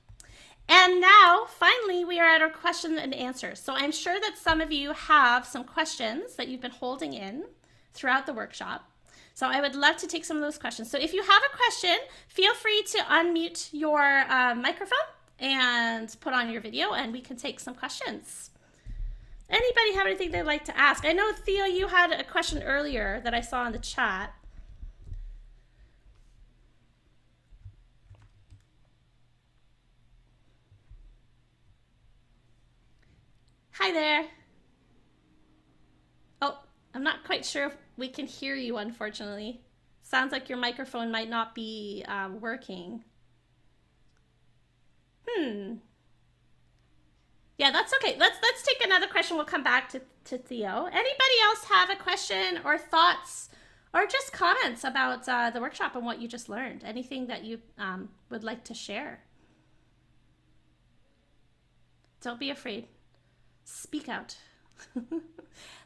S1: And now, finally, we are at our question and answers. So I'm sure that some of you have some questions that you've been holding in throughout the workshop. So I would love to take some of those questions. So if you have a question, feel free to unmute your microphone and put on your video and we can take some questions. Anybody have anything they'd like to ask? I know, Theo, you had a question earlier that I saw in the chat. Hi there. Oh, I'm not quite sure if we can hear you, unfortunately. Sounds like your microphone might not be working. Hmm. Yeah, that's okay. Let's take another question. We'll come back to Theo. Anybody else have a question or thoughts or just comments about the workshop and what you just learned? Anything that you would like to share? Don't be afraid. Speak out.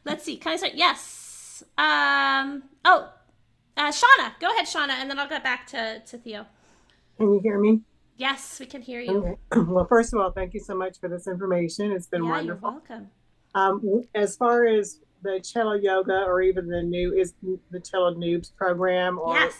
S1: Let's see. Can I start? Yes. Shauna. Go ahead, Shauna, and then I'll get back to Theo.
S2: Can you hear me?
S1: Yes, we can hear you.
S2: Okay. Well, first of all, thank you so much for this information. It's been
S1: Yeah, you're
S2: wonderful.
S1: welcome.
S2: As far as the cello yoga or even the cello noobs program
S1: Yes.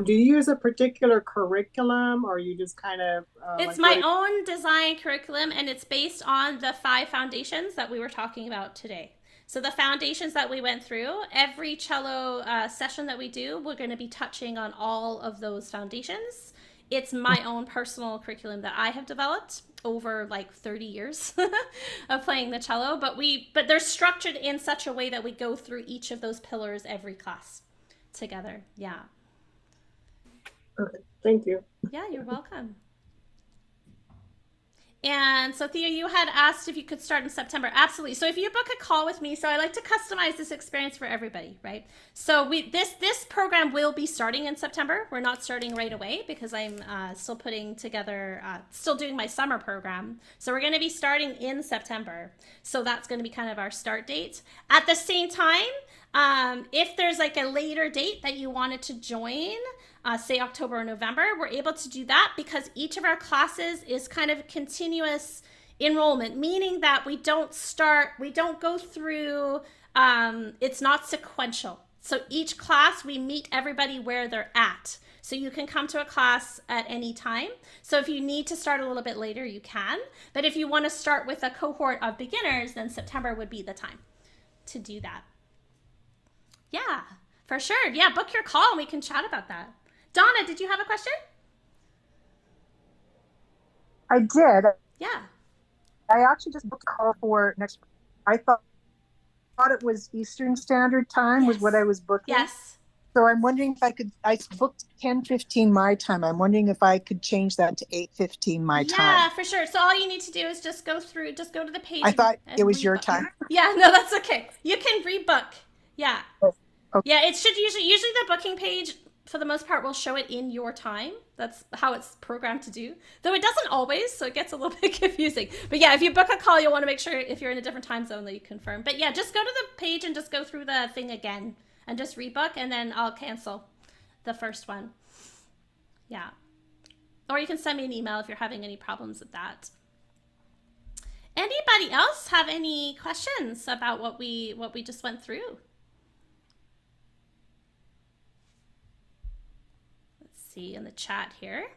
S2: do you use a particular curriculum or you just kind of
S1: It's
S2: like what
S1: my own design curriculum, and it's based on the 5 foundations that we were talking about today. So the foundations that we went through, every cello session that we do, we're going to be touching on all of those foundations. It's my own personal curriculum that I have developed over like 30 years of playing the cello, but they're structured in such a way that we go through each of those pillars every class together. Yeah.
S2: Okay, thank you.
S1: Yeah, you're welcome. And so Thea, you had asked if you could start in September. Absolutely. So if you book a call with me, so I like to customize this experience for everybody, right? So this program will be starting in September. We're not starting right away because I'm still putting together, still doing my summer program. So we're going to be starting in September. So that's going to be kind of our start date. At the same time, if there's like a later date that you wanted to join, say October or November, we're able to do that because each of our classes is kind of continuous enrollment, meaning that we don't go through, it's not sequential. So each class, we meet everybody where they're at. So you can come to a class at any time. So if you need to start a little bit later, you can. But if you want to start with a cohort of beginners, then September would be the time to do that. Yeah, for sure. Yeah, book your call and we can chat about that. Donna, did you have a question?
S3: I did.
S1: Yeah.
S3: I actually just booked a call for next. I thought it was Eastern Standard Time was what
S1: Yes.
S3: I was booking.
S1: Yes.
S3: So I'm wondering if I could. I booked 10:15 my time. I'm wondering if I could change that to 8:15 my
S1: Yeah,
S3: time.
S1: for sure. So all you need to do is just go to the page
S3: I thought it
S1: and
S3: was your
S1: rebook.
S3: time.
S1: Yeah, no, that's okay. You can rebook. Yeah.
S3: Oh, okay.
S1: Yeah, it should usually the booking page for the most part will show it in your time. That's how it's programmed to do. Though it doesn't always, so it gets a little bit confusing. But yeah, if you book a call, you'll want to make sure if you're in a different time zone that you confirm. But yeah, just go to the page and just go through the thing again and just rebook and then I'll cancel the first one. Yeah. Or you can send me an email if you're having any problems with that. Anybody else have any questions about what we just went through? Let's see in the chat here.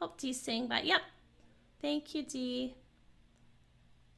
S1: Oh, Dee's saying that. Yep. Thank you, Dee.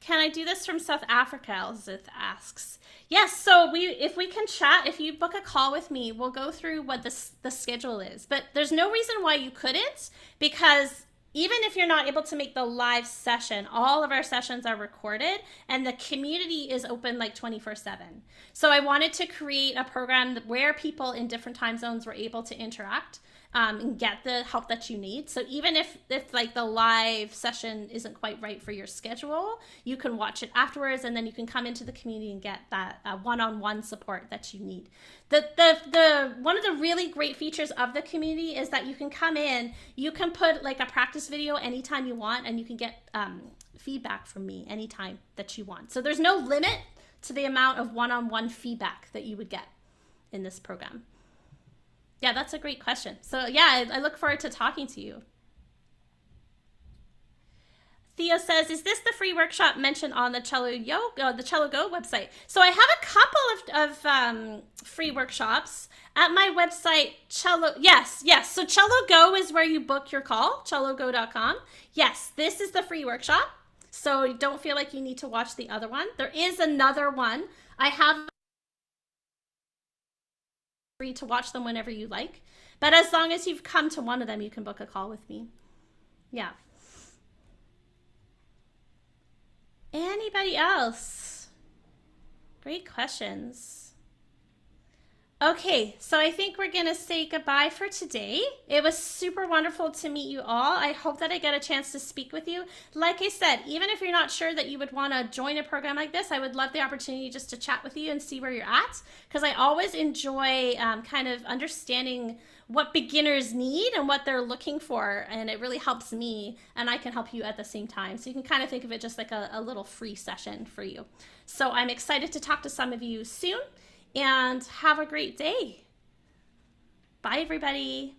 S1: Can I do this from South Africa? Elizabeth asks. Yes, so if we can chat, if you book a call with me, we'll go through what the schedule is. But there's no reason why you couldn't, because even if you're not able to make the live session, all of our sessions are recorded and the community is open like 24/7. So I wanted to create a program where people in different time zones were able to interact and get the help that you need. So even if like the live session isn't quite right for your schedule, you can watch it afterwards and then you can come into the community and get that one-on-one support that you need. The one of the really great features of the community is that you can come in, you can put like a practice video anytime you want, and you can get feedback from me anytime that you want. So there's no limit to the amount of one-on-one feedback that you would get in this program. Yeah, that's a great question. So yeah, I look forward to talking to you. Theo says, is this the free workshop mentioned on the Cello Go website? So I have a couple of free workshops at my website, Yes. So Cello Go is where you book your call, cellogo.com. Yes, this is the free workshop. So don't feel like you need to watch the other one. There is another one. I have free to watch them whenever you like. But as long as you've come to one of them, you can book a call with me. Yeah. Anybody else? Great questions. Okay, so I think we're going to say goodbye for today. It was super wonderful to meet you all. I hope that I get a chance to speak with you. Like I said, even if you're not sure that you would want to join a program like this, I would love the opportunity just to chat with you and see where you're at, because I always enjoy kind of understanding what beginners need and what they're looking for, and it really helps me, and I can help you at the same time. So you can kind of think of it just like a little free session for you. So I'm excited to talk to some of you soon, and have a great day. Bye, everybody.